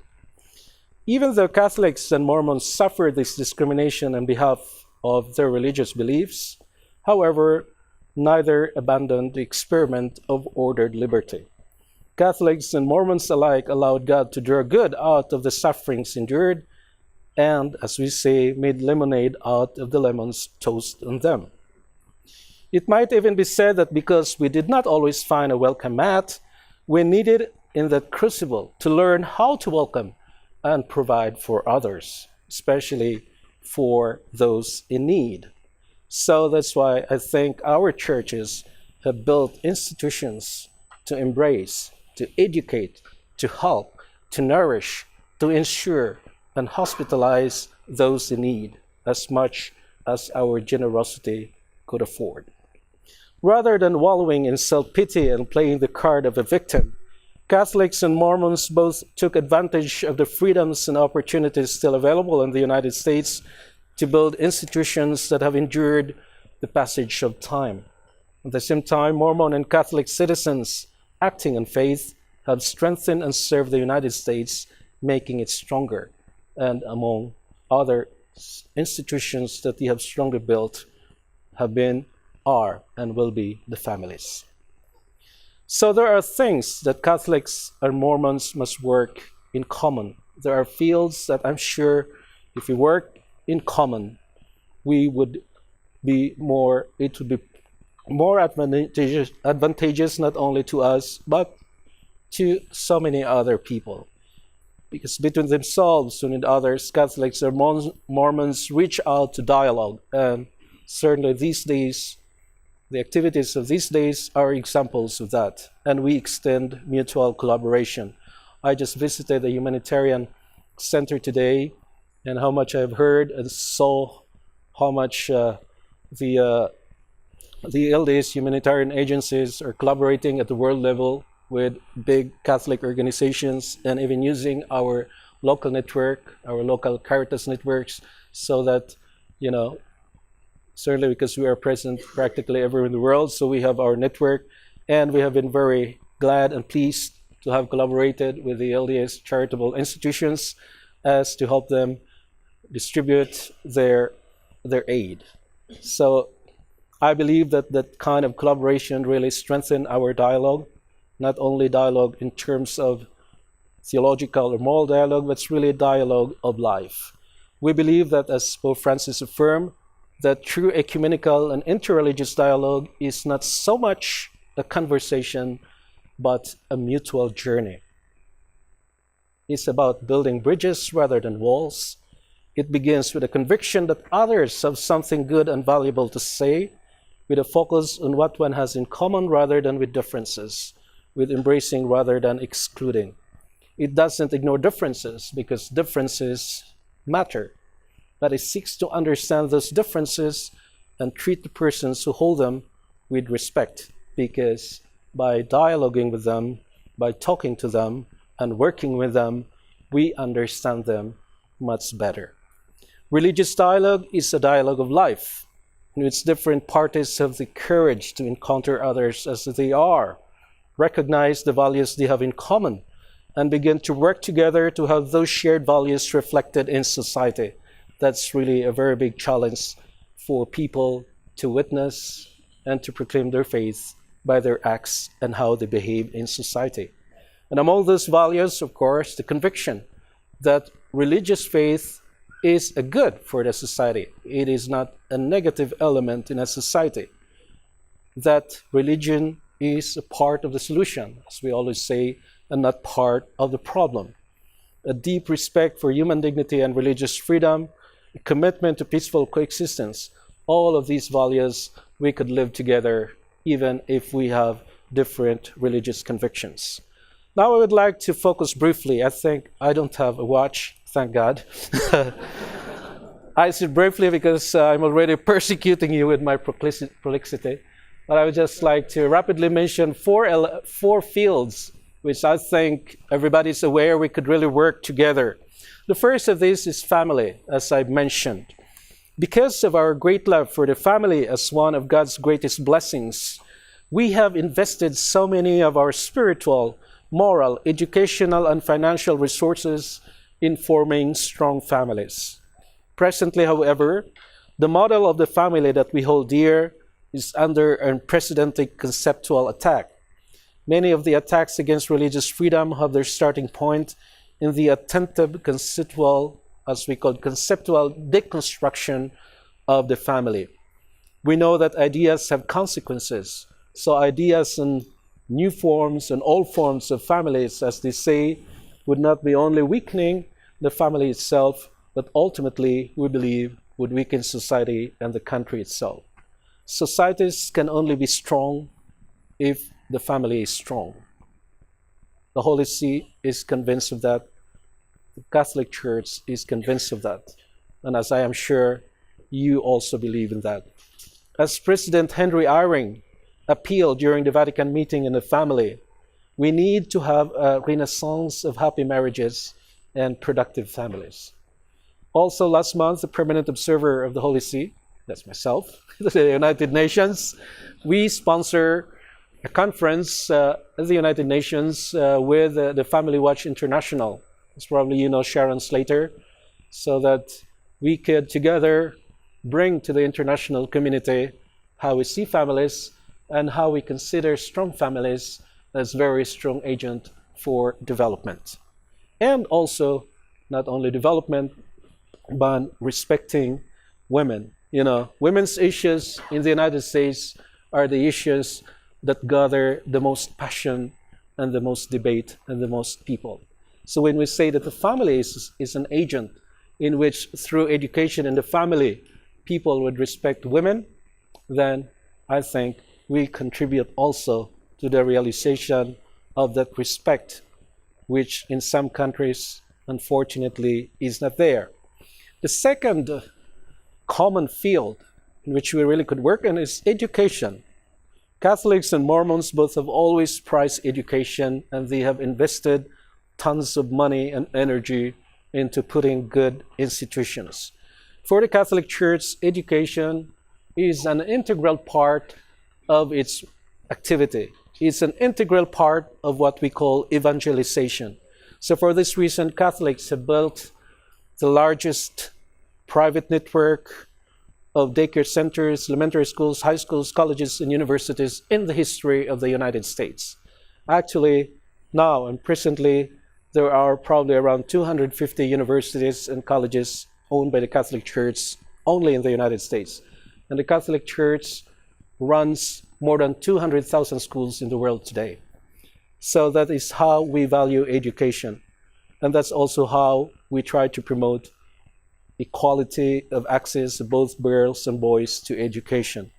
Even though Catholics and Mormons suffer this discrimination on behalf of their religious beliefs, however, neither abandoned the experiment of ordered liberty. Catholics and Mormons alike allowed God to draw good out of the sufferings endured, and, as we say, made lemonade out of the lemons tossed on them. It might even be said that because we did not always find a welcome mat, we needed in that crucible to learn how to welcome and provide for others, especially for those in need. So that's why I think our churches have built institutions to embrace, to educate, to help, to nourish, to ensure, and hospitalize those in need as much as our generosity could afford. Rather than wallowing in self-pity and playing the card of a victim, Catholics and Mormons both took advantage of the freedoms and opportunities still available in the United States to build institutions that have endured the passage of time. At the same time, Mormon and Catholic citizens acting in faith have strengthened and served the United States, making it stronger. And among other institutions that we have strongly built have been, are, and will be the families. So there are things that Catholics and Mormons must work in common. There are fields that I'm sure if we work in common, it would be more advantageous not only to us, but to so many other people. Because between themselves and with others, Catholics or Mormons reach out to dialogue. And certainly these days, the activities of these days are examples of that. And we extend mutual collaboration. I just visited a humanitarian center today, and how much I've heard and saw how much the LDS humanitarian agencies are collaborating at the world level with big Catholic organizations, and even using our local network, our local Caritas networks, so that, certainly because we are present practically everywhere in the world, so we have our network, and we have been very glad and pleased to have collaborated with the LDS charitable institutions as to help them distribute their aid. So I believe that that kind of collaboration really strengthens our dialogue, not only dialogue in terms of theological or moral dialogue, but it's really a dialogue of life. We believe that, as Pope Francis affirmed, that true ecumenical and interreligious dialogue is not so much a conversation, but a mutual journey. It's about building bridges rather than walls. It begins with a conviction that others have something good and valuable to say, with a focus on what one has in common rather than with differences, with embracing rather than excluding. It doesn't ignore differences because differences matter, but it seeks to understand those differences and treat the persons who hold them with respect, because by dialoguing with them, by talking to them and working with them, we understand them much better. Religious dialogue is a dialogue of life, in which different parties have the courage to encounter others as they are, recognize the values they have in common, and begin to work together to have those shared values reflected in society. That's really a very big challenge for people to witness and to proclaim their faith by their acts and how they behave in society. And among those values, of course, the conviction that religious faith is a good for the society. It is not a negative element in a society. That religion is a part of the solution, as we always say, and not part of the problem. A deep respect for human dignity and religious freedom, a commitment to peaceful coexistence, all of these values we could live together even if we have different religious convictions. Now I would like to focus briefly. I think I don't have a watch, thank God. I said briefly because I'm already persecuting you with my prolixity. But I would just like to rapidly mention four fields which I think everybody's aware we could really work together. The first of these is family, as I mentioned. Because of our great love for the family as one of God's greatest blessings, we have invested so many of our spiritual, moral, educational, and financial resources in forming strong families. Presently, however, the model of the family that we hold dear is under an unprecedented conceptual attack. Many of the attacks against religious freedom have their starting point in the attentive conceptual, as we call conceptual deconstruction of the family. We know that ideas have consequences. So ideas and new forms and old forms of families, as they say, would not be only weakening the family itself, but ultimately, we believe, would weaken society and the country itself. Societies can only be strong if the family is strong. The Holy See is convinced of that. The Catholic Church is convinced of that. And as I am sure, you also believe in that. As President Henry Eyring appealed during the Vatican meeting in the family, we need to have a renaissance of happy marriages and productive families. Also, last month, the permanent observer of the Holy See, that's myself, the United Nations, we sponsor a conference at the United Nations with the Family Watch International. As probably you know Sharon Slater, so that we could together bring to the international community how we see families and how we consider strong families as very strong agent for development. And also, not only development, but respecting women. You know, women's issues in the United States are the issues that gather the most passion and the most debate and the most people. So when we say that the family is an agent in which through education in the family, people would respect women, then I think we contribute also to the realization of that respect, which in some countries, unfortunately, is not there. The second common field in which we really could work in is education. Catholics and Mormons both have always prized education, and they have invested tons of money and energy into putting good institutions. For the Catholic Church, education is an integral part of its activity. It's an integral part of what we call evangelization. So for this reason, Catholics have built the largest private network of daycare centers, elementary schools, high schools, colleges, and universities in the history of the United States. Actually, now and presently, there are probably around 250 universities and colleges owned by the Catholic Church only in the United States. And the Catholic Church runs more than 200,000 schools in the world today. So that is how we value education. And that's also how we try to promote equality of access of both girls and boys to education.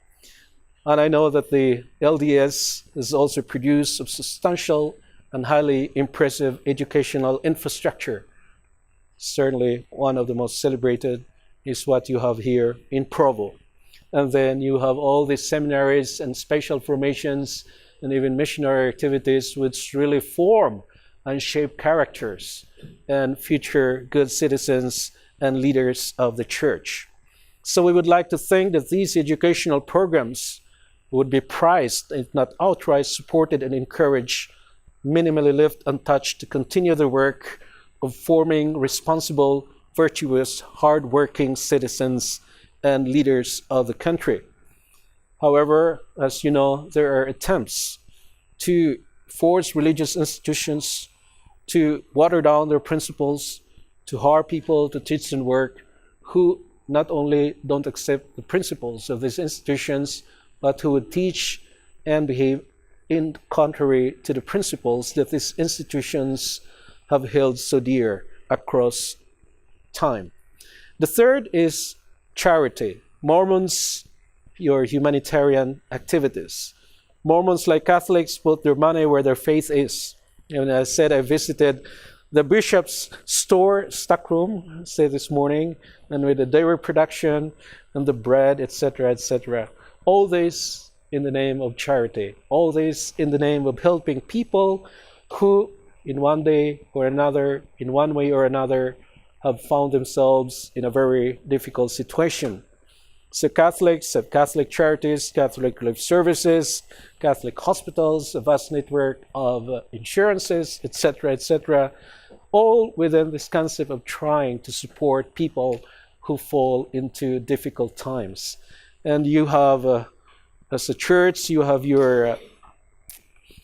And I know that the LDS has also produced a substantial and highly impressive educational infrastructure. Certainly one of the most celebrated is what you have here in Provo. And then you have all these seminaries and special formations and even missionary activities which really form and shape characters and future good citizens and leaders of the church. So we would like to think that these educational programs would be prized, if not outright supported and encouraged, minimally left untouched to continue the work of forming responsible, virtuous, hardworking citizens and leaders of the country. However, as you know, there are attempts to force religious institutions to water down their principles, to hire people to teach and work who not only don't accept the principles of these institutions, but who would teach and behave in contrary to the principles that these institutions have held so dear across time. The third is charity. Mormons, your humanitarian activities. Mormons, like Catholics, put their money where their faith is. And I said I visited the bishop's stockroom, say this morning, and with the dairy production and the bread, etc., etc. All this in the name of charity. All this in the name of helping people who, in one day or another, in one way or another, have found themselves in a very difficult situation. So Catholics have Catholic charities, Catholic relief services, Catholic hospitals, a vast network of insurances, etc., etc., all within this concept of trying to support people who fall into difficult times. And you have, as a church, you have your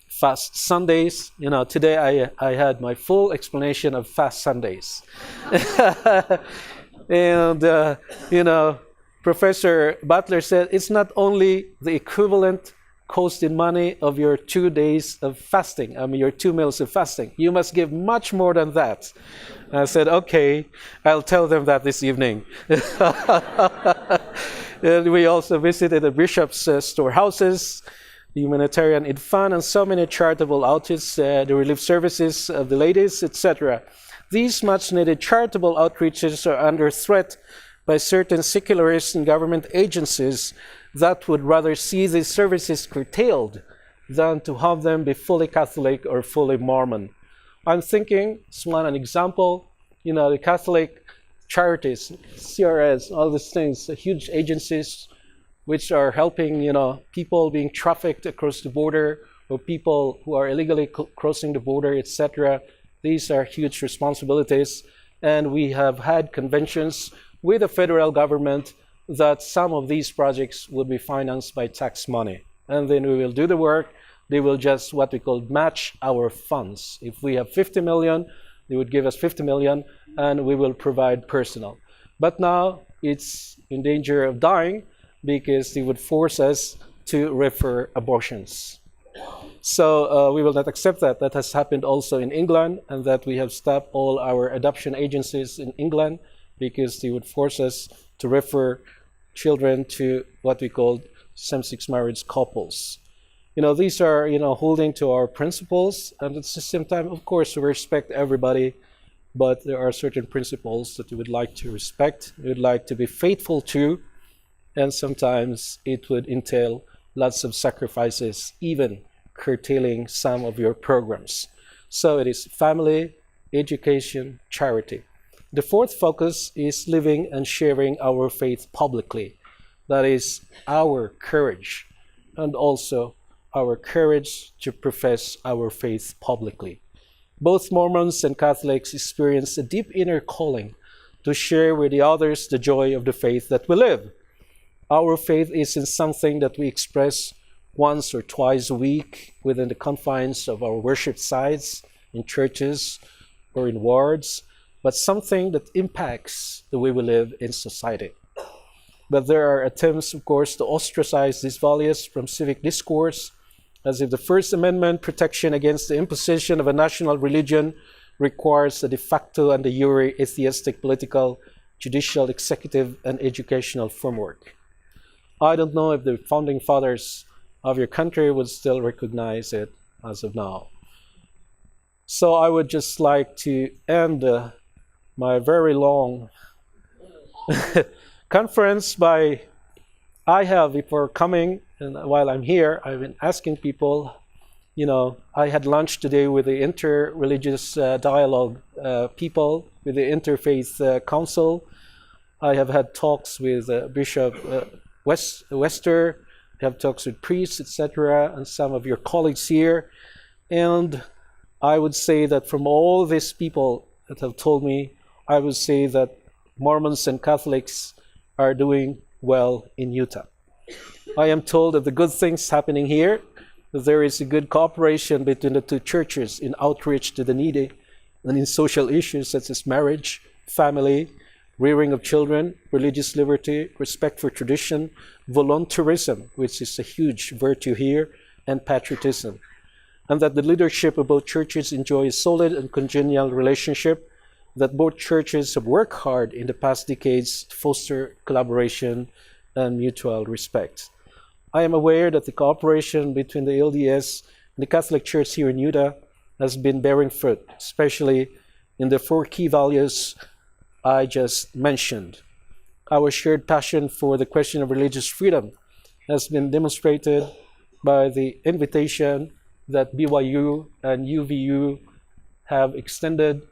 fast Sundays. You know, today I had my full explanation of fast Sundays. And, you know, Professor Butler said it's not only the equivalent cost in money of your 2 days of fasting, your 2 meals of fasting. You must give much more than that. And I said, okay, I'll tell them that this evening. And we also visited the bishop's storehouses, the humanitarian aid fund, and so many charitable outreaches, the relief services of the ladies, etc. These much-needed charitable outreaches are under threat by certain secularists and government agencies that would rather see these services curtailed than to have them be fully Catholic or fully Mormon. I'm thinking, it's one example, you know, the Catholic charities, CRS, all these things, huge agencies which are helping, you know, people being trafficked across the border or people who are illegally crossing the border, etc. These are huge responsibilities, and we have had conventions with the federal government that some of these projects will be financed by tax money. And then we will do the work. They will just what we call match our funds. If we have 50 million, they would give us 50 million, and we will provide personnel. But now it's in danger of dying because they would force us to refer abortions. So we will not accept that. That has happened also in England, and that we have stopped all our adoption agencies in England because they would force us to refer children to what we call same-sex marriage couples. You know, these are, you know, holding to our principles, and at the same time, of course, we respect everybody, but there are certain principles that we would like to respect, we would like to be faithful to, and sometimes it would entail lots of sacrifices, even curtailing some of your programs. So it is family, education, charity. The fourth focus is living and sharing our faith publicly. That is our courage, and also our courage to profess our faith publicly. Both Mormons and Catholics experience a deep inner calling to share with the others the joy of the faith that we live. Our faith isn't something that we express once or twice a week within the confines of our worship sites, in churches, or in wards, but something that impacts the way we live in society. But there are attempts, of course, to ostracize these values from civic discourse, as if the First Amendment protection against the imposition of a national religion requires a de facto and de jure atheistic political, judicial, executive, and educational framework. I don't know if the founding fathers of your country would still recognize it as of now. So I would just like to end my very long conference by, before coming, and while I'm here, I've been asking people, you know, I had lunch today with the inter-religious dialogue people, with the Interfaith Council. I have had talks with Bishop Wester, I have talks with priests, etc., and some of your colleagues here. And I would say that from all these people that have told me, I would say that Mormons and Catholics are doing well in Utah. I am told of the good things happening here, that there is a good cooperation between the two churches in outreach to the needy and in social issues such as marriage, family, rearing of children, religious liberty, respect for tradition, volunteerism, which is a huge virtue here, and patriotism. And that the leadership of both churches enjoy a solid and congenial relationship, that both churches have worked hard in the past decades to foster collaboration and mutual respect. I am aware that the cooperation between the LDS and the Catholic Church here in Utah has been bearing fruit, especially in the 4 key values I just mentioned. Our shared passion for the question of religious freedom has been demonstrated by the invitation that BYU and UVU have extended,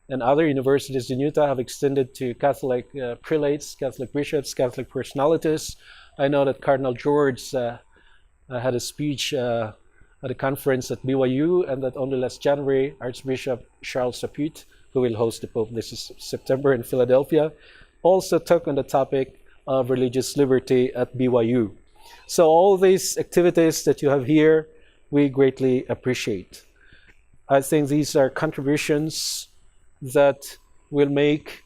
and other universities in Utah have extended to Catholic prelates, Catholic bishops, Catholic personalities. I know that Cardinal George had a speech at a conference at BYU, and that only last January, Archbishop Charles Saput, who will host the Pope this September in Philadelphia, also took on the topic of religious liberty at BYU. So all these activities that you have here, we greatly appreciate. I think these are contributions that will make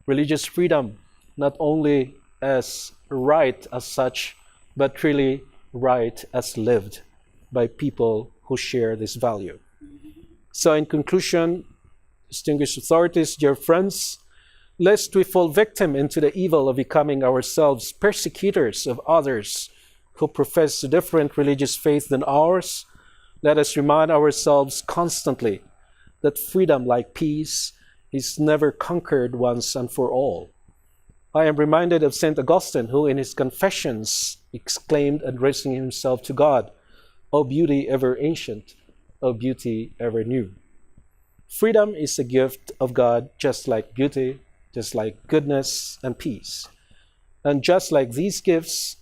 religious freedom not only as right as such, but really right as lived by people who share this value. So in conclusion, distinguished authorities, dear friends, lest we fall victim into the evil of becoming ourselves persecutors of others who profess a different religious faith than ours, let us remind ourselves constantly that freedom, like peace, is never conquered once and for all. I am reminded of St. Augustine, who in his Confessions exclaimed, addressing himself to God, "O beauty ever ancient, O beauty ever new." Freedom is a gift of God, just like beauty, just like goodness and peace. And just like these gifts,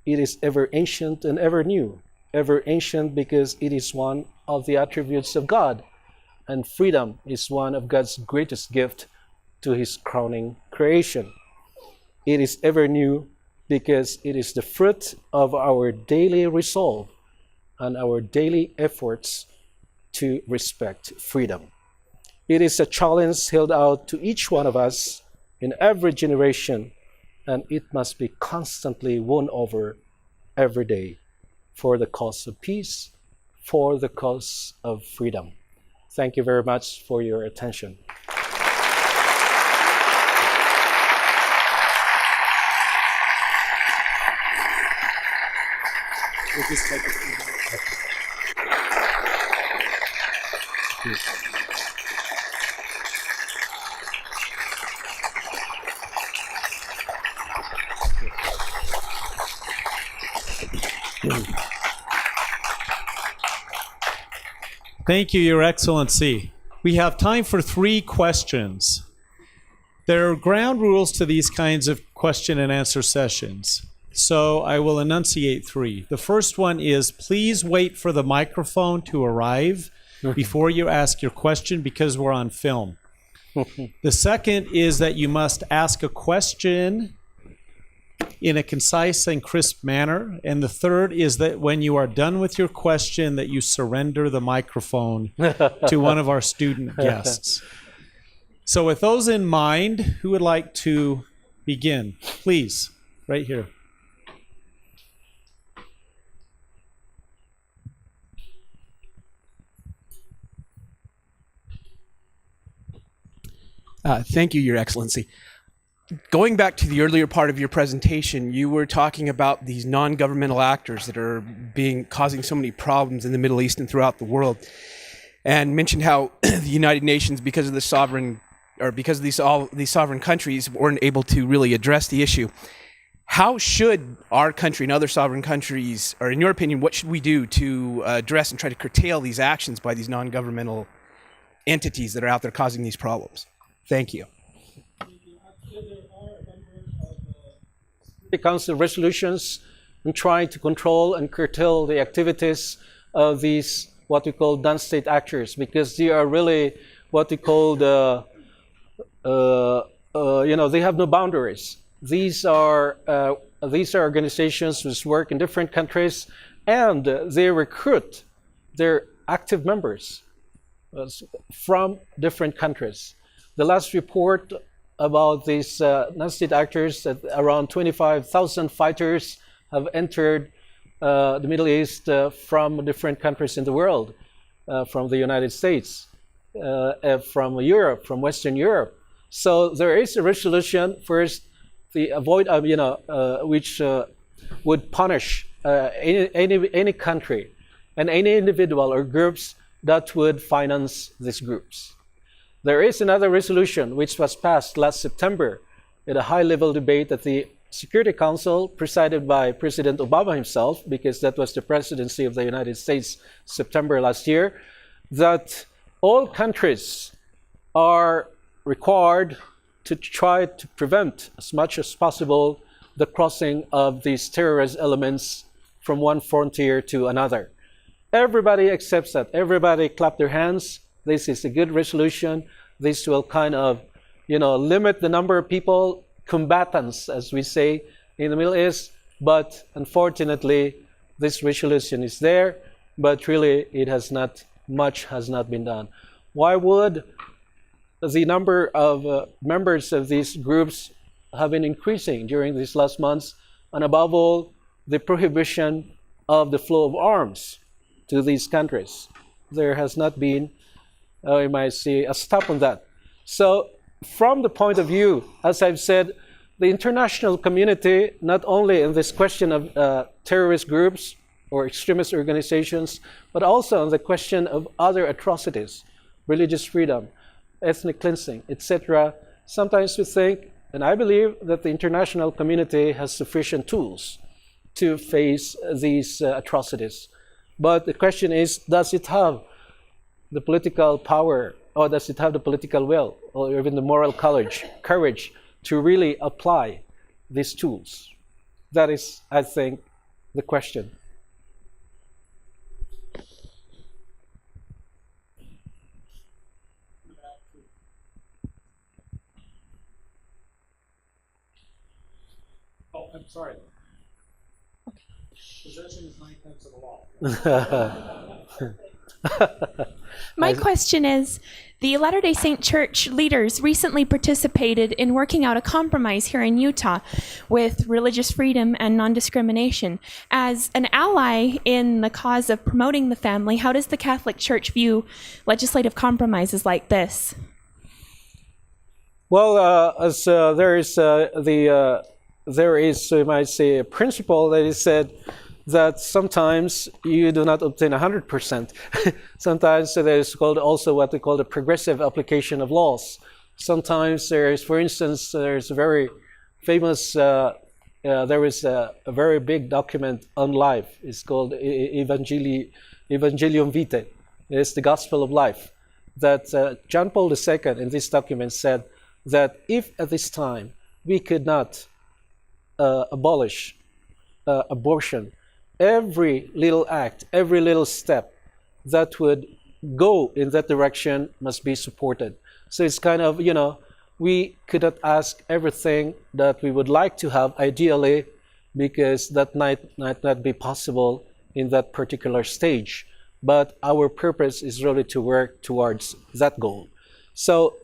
it is ever ancient and ever new. Ever ancient because it is one of the attributes of God, and freedom is one of God's greatest gift to his crowning creation. It is ever new because it is the fruit of our daily resolve and our daily efforts to respect freedom. It is a challenge held out to each one of us in every generation, and it must be constantly won over every day for the cause of peace, for the cause of freedom. Thank you very much for your attention. Thank you, Your Excellency. We have time for 3 questions. There are ground rules to these kinds of question and answer sessions, so I will enunciate 3. The first one is, please wait for the microphone to arrive before you ask your question, because we're on film. The second is that you must ask a question in a concise and crisp manner. And the third is that when you are done with your question, that you surrender the microphone to one of our student guests. So with those in mind, who would like to begin? Please, right here. Thank you, Your Excellency. Going back to the earlier part of your presentation, you were talking about these non-governmental actors that are causing so many problems in the Middle East and throughout the world, and mentioned how the United Nations, because of these sovereign countries, weren't able to really address the issue. How should our country and other sovereign countries, or in your opinion, what should we do to address and try to curtail these actions by these non-governmental entities that are out there causing these problems? Thank you. The Council resolutions and trying to control and curtail the activities of these what we call non-state actors, because they are really what we call they have no boundaries. These are organizations which work in different countries, and they recruit their active members from different countries. The last report about these non-state actors, that around 25,000 fighters have entered the Middle East from different countries in the world, from the United States, from Europe, from Western Europe. So there is a resolution first, the avoid, which would punish any country and any individual or groups that would finance these groups. There is another resolution which was passed last September at a high-level debate at the Security Council presided by President Obama himself, because that was the presidency of the United States September last year, that all countries are required to try to prevent as much as possible the crossing of these terrorist elements from one frontier to another. Everybody accepts that. Everybody clap their hands. This is a good resolution. This will kind of, limit the number of people, combatants, as we say in the Middle East. But unfortunately, this resolution is there, but really much has not been done. Why would the number of members of these groups have been increasing during these last months? And above all, the prohibition of the flow of arms to these countries. There has not been, you might say, a stop on that. So from the point of view, as I've said, the international community, not only in this question of terrorist groups or extremist organizations, but also on the question of other atrocities, religious freedom, ethnic cleansing, etc. Sometimes we think, and I believe that the international community has sufficient tools to face these atrocities. But the question is, does it have the political power, or does it have the political will, or even the moral courage to really apply these tools? That is, I think, the question. Oh, I'm sorry. Possession is 9/10 of the law. My question is, the Latter-day Saint Church leaders recently participated in working out a compromise here in Utah with religious freedom and non-discrimination. As an ally in the cause of promoting the family, how does the Catholic Church view legislative compromises like this? Well, as there is, you might say, a principle that is said that sometimes you do not obtain 100%. Sometimes there is called also what we call the progressive application of laws. Sometimes there is, for instance, there's a very famous, there is a very big document on life. It's called Evangelium Vitae. It's the Gospel of Life. That John Paul II in this document said that if at this time we could not abolish abortion, every little act, every little step that would go in that direction must be supported. So it's kind of, we could not ask everything that we would like to have ideally, because that might not be possible in that particular stage. But our purpose is really to work towards that goal. So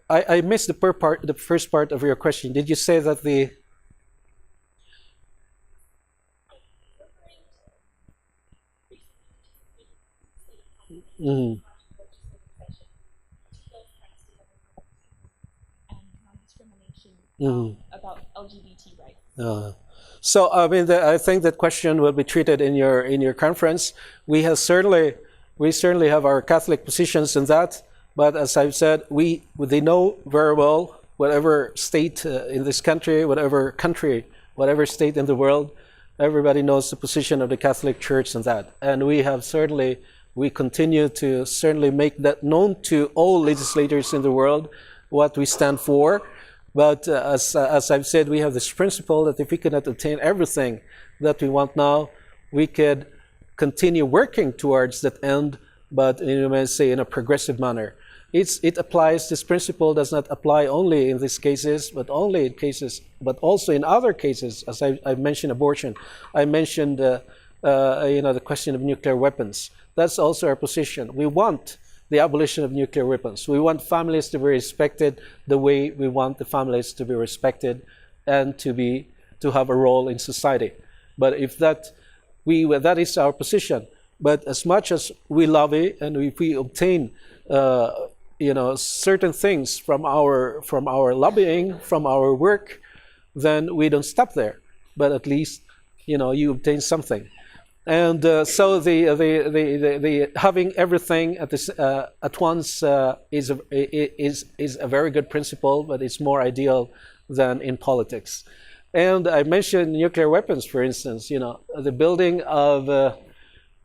I missed the first part of your question. Did you say that the... Mm. About LGBT rights. So I mean, I think that question will be treated in your conference. We certainly have our Catholic positions in that, but as I've said, they know very well whatever state in this country, whatever state in the world, everybody knows the position of the Catholic Church in that, and we continue to certainly make that known to all legislators in the world, what we stand for. But as I've said, we have this principle that if we cannot obtain everything that we want now, we could continue working towards that end, but you may say in a progressive manner. It applies, this principle does not apply only in these cases, but also in other cases, as I mentioned abortion. I mentioned the question of nuclear weapons. That's also our position. We want the abolition of nuclear weapons. We want families to be respected the way we want the families to be respected and to have a role in society. But if that is our position. But as much as we lobby and if we obtain certain things from our lobbying, from our work, then we don't stop there. But at least you obtain something. And so the having everything at once is a very good principle, but it's more ideal than in politics. And I mentioned nuclear weapons, for instance. The building of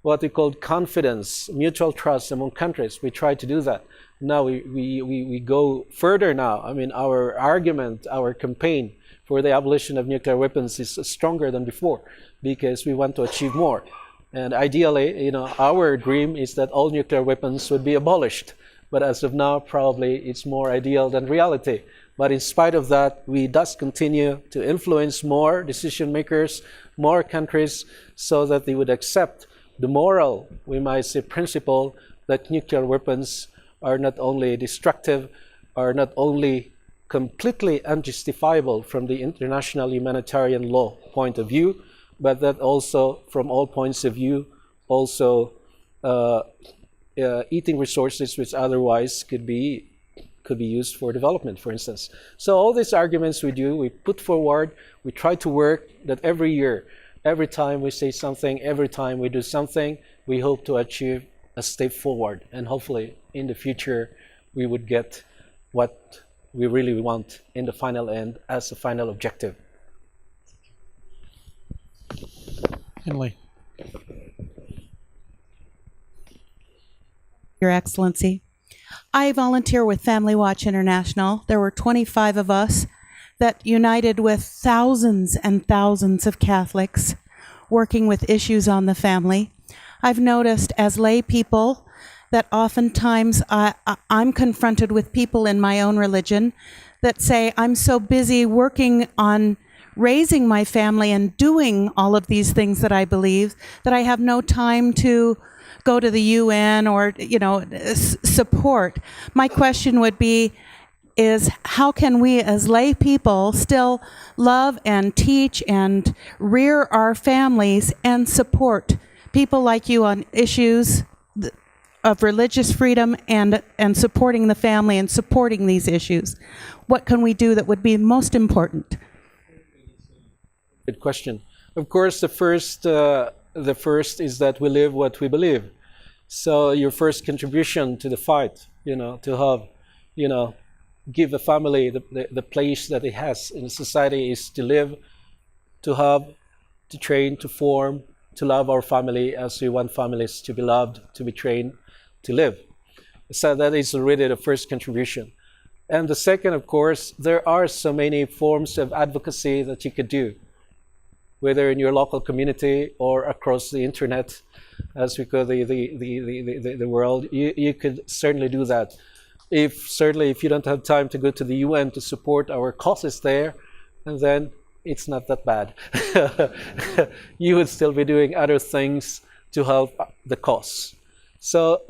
what we call confidence, mutual trust among countries. We try to do that. Now we go further now. I mean, our argument, our campaign for the abolition of nuclear weapons is stronger than before, because we want to achieve more. And ideally, our dream is that all nuclear weapons would be abolished. But as of now, probably it's more ideal than reality. But in spite of that, we thus continue to influence more decision makers, more countries, so that they would accept the moral, we might say, principle that nuclear weapons are not only destructive, are not only completely unjustifiable from the international humanitarian law point of view, but that also, from all points of view, also eating resources which otherwise could be used for development, for instance. So all these arguments we put forward, we try to work that every year, every time we say something, every time we do something, we hope to achieve a step forward. And hopefully, in the future, we would get what we really want in the final end as a final objective. Henley. Your Excellency, I volunteer with Family Watch International. There were 25 of us that united with thousands and thousands of Catholics working with issues on the family. I've noticed as lay people that oftentimes I'm confronted with people in my own religion that say, I'm so busy working on raising my family and doing all of these things that I believe that I have no time to go to the UN or, support. My question would be, is how can we as lay people still love and teach and rear our families and support people like you on issues of religious freedom and supporting the family and supporting these issues? What can we do that would be most important? Good question. Of course, the first is that we live what we believe. So your first contribution to the fight, to have, give a family the place that it has in society is to live, to have, to train, to form, to love our family as we want families to be loved, to be trained, to live. So that is already the first contribution. And the second, of course, there are so many forms of advocacy that you could do, whether in your local community or across the internet, as we call the world. You could certainly do that. If you don't have time to go to the UN to support our causes there, and then it's not that bad. You would still be doing other things to help the cause. So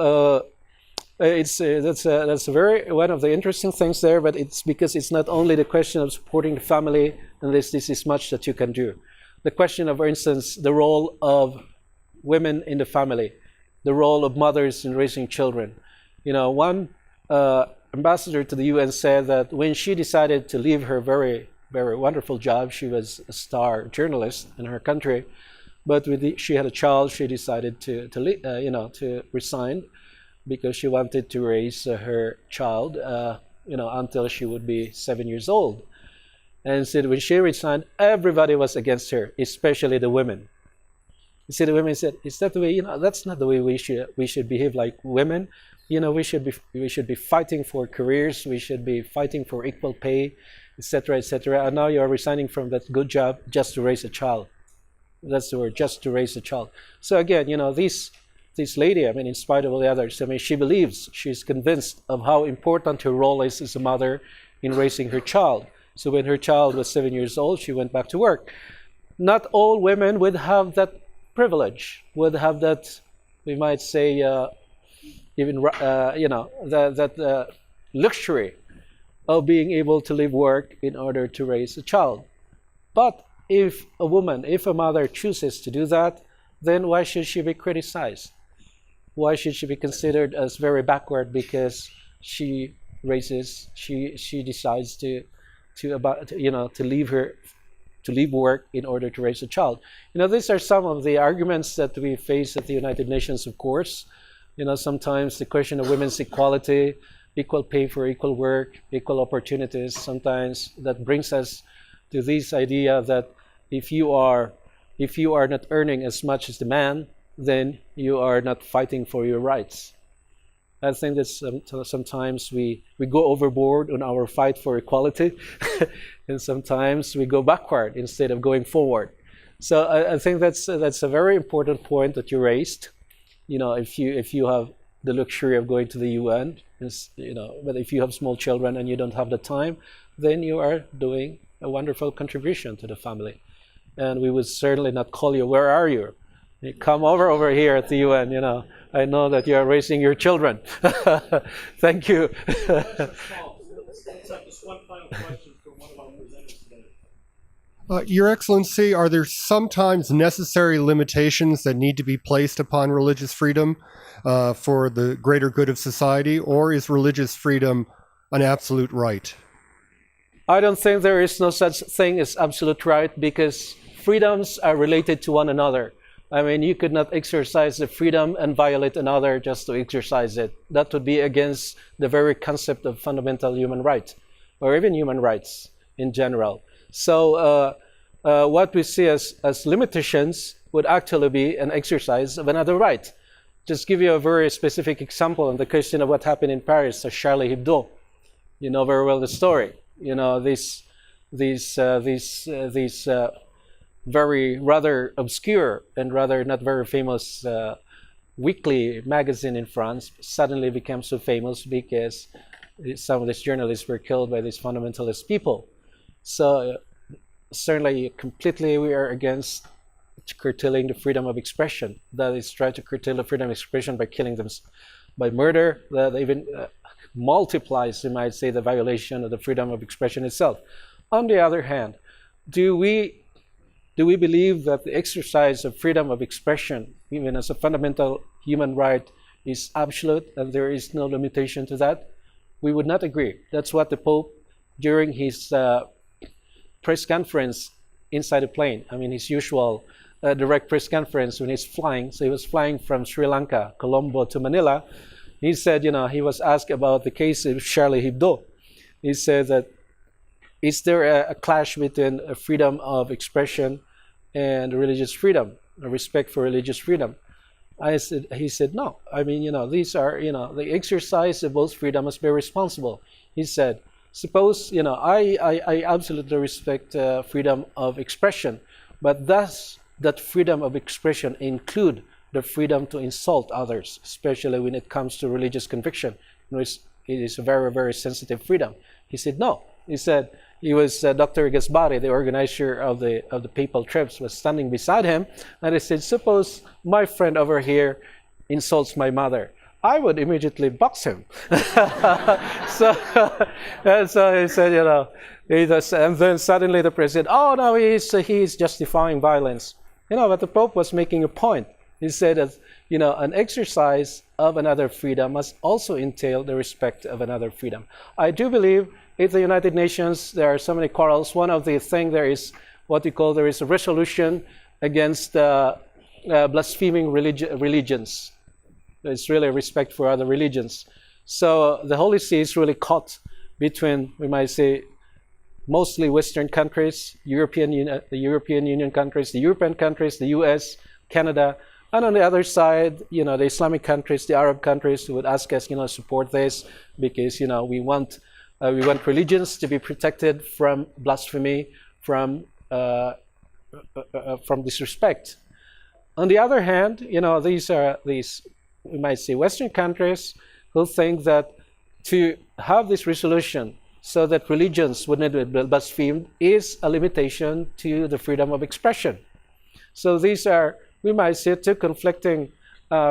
that's very one of the interesting things there. But it's because it's not only the question of supporting the family, and this is much that you can do. The question of, for instance, the role of women in the family, the role of mothers in raising children. One ambassador to the UN said that when she decided to leave her very, very wonderful job, she was a star journalist in her country, but she had a child, she decided to resign because she wanted to raise her child, until she would be 7 years old. And said when she resigned, everybody was against her, especially the women. You see, the women said, "Is that the way? That's not the way we should behave like women. We should be fighting for careers. We should be fighting for equal pay, etc., etc. And now you are resigning from that good job just to raise a child. That's the word, just to raise a child. So again, this lady, in spite of all the others, she believes, she's convinced of how important her role is as a mother in raising her child. So when her child was 7 years old, she went back to work. Not all women would have that privilege, would have that, we might say, that luxury of being able to leave work in order to raise a child. But if a mother chooses to do that, then why should she be criticized? Why should she be considered as very backward because she decides to leave her to leave work in order to raise a child. These are some of the arguments that we face at the United Nations, of course. Sometimes the question of women's equality, equal pay for equal work, equal opportunities, sometimes that brings us to this idea that if you are not earning as much as the man, then you are not fighting for your rights. I think that sometimes we go overboard on our fight for equality, and sometimes we go backward instead of going forward. So I think that's a very important point that you raised. If you have the luxury of going to the UN, but if you have small children and you don't have the time, then you are doing a wonderful contribution to the family. And we would certainly not call you, where are you? You come over here at the UN, I know that you are raising your children. Thank you. Just one final question from one of our presenters today. Your Excellency, are there sometimes necessary limitations that need to be placed upon religious freedom for the greater good of society, or is religious freedom an absolute right? I don't think there is no such thing as absolute right, because freedoms are related to one another. I mean, you could not exercise the freedom and violate another just to exercise it. That would be against the very concept of fundamental human rights, or even human rights in general. So what we see as limitations would actually be an exercise of another right. Just give you a very specific example on the question of what happened in Paris at Charlie Hebdo. You know very well the story. These very rather obscure and rather not very famous weekly magazine in France suddenly became so famous because some of these journalists were killed by these fundamentalist people. So certainly completely we are against curtailing the freedom of expression. That is, try to curtail the freedom of expression by killing them, by murder. That even multiplies, you might say, the violation of the freedom of expression itself. On the other hand, do we believe that the exercise of freedom of expression, even as a fundamental human right, is absolute and there is no limitation to that? We would not agree. That's what the Pope, during his press conference inside a plane, his usual direct press conference when he's flying, so he was flying from Sri Lanka, Colombo to Manila, he said, he was asked about the case of Charlie Hebdo. He said that, is there a clash between freedom of expression and religious freedom, a respect for religious freedom? He said, no. These are, the exercise of both freedom must be responsible. He said, suppose, I absolutely respect freedom of expression, but does that freedom of expression include the freedom to insult others, especially when it comes to religious conviction? It is a very, very sensitive freedom. He said, no. He said, he was Dr. Gasbari, the organizer of the papal trips, was standing beside him, and he said, suppose my friend over here insults my mother. I would immediately box him. so he said, and then suddenly the president, oh no, he's justifying violence. But the Pope was making a point. He said that, an exercise of another freedom must also entail the respect of another freedom. I do believe at the United Nations there are so many quarrels. One of the things there is there is a resolution against blaspheming religions. It's really respect for other religions. So the Holy See is really caught between, we might say, mostly Western countries, the European Union countries, the European countries, the US, Canada, and on the other side, the Islamic countries, the Arab countries who would ask us, support this because, we want religions to be protected from blasphemy, from disrespect. On the other hand, these we might say Western countries who think that to have this resolution so that religions would not be blasphemed is a limitation to the freedom of expression. So these are, we might say, two conflicting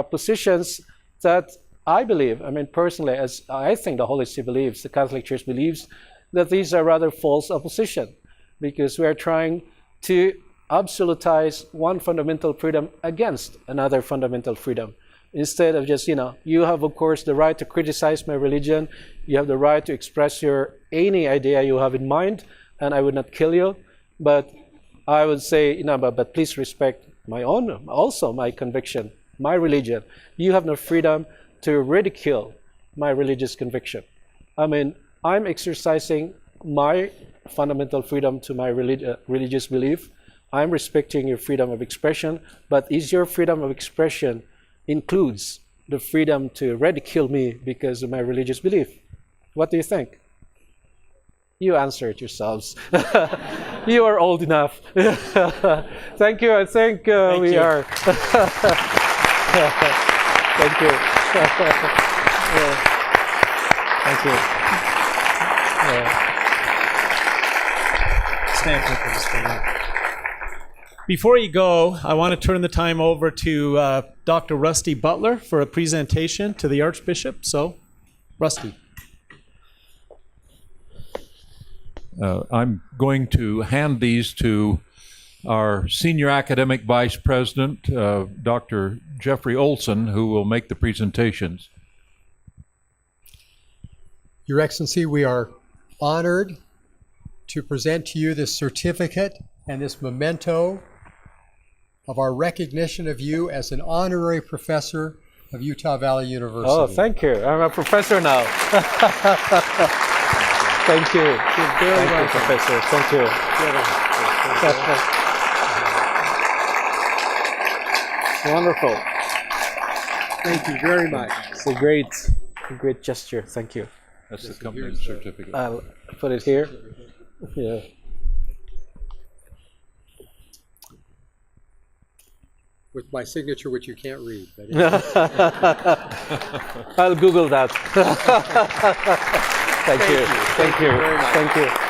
positions that I believe, personally, as I think the Holy See believes, the Catholic Church believes, that these are rather false opposition, because we are trying to absolutize one fundamental freedom against another fundamental freedom. Instead of just, you have, of course, the right to criticize my religion, you have the right to express any idea you have in mind, and I would not kill you, but I would say, but please respect my own, also my conviction, my religion. You have no freedom to ridicule my religious conviction. I mean, I'm exercising my fundamental freedom to my religious belief. I'm respecting your freedom of expression, but is your freedom of expression includes the freedom to ridicule me because of my religious belief? What do you think? You answer it yourselves. You are old enough. Thank you. I think we are. Thank you. Thank you. Stand with us for a minute. Before you go, I want to turn the time over to Dr. Rusty Butler for a presentation to the Archbishop. So, Rusty. I'm going to hand these to our Senior Academic Vice President, Dr. Jeffrey Olson, who will make the presentations. Your Excellency, we are honored to present to you this certificate and this memento of our recognition of you as an honorary professor of Utah Valley University. Oh, thank you. I'm a professor now. Thank you. Thank you, Professor. Thank you. Wonderful. Thank you very much. It's a great gesture. Thank you. That's the company certificate. I'll put it here. Yeah. With my signature, which you can't read. But I'll Google that. Thank you. Thank you. very much. Thank you.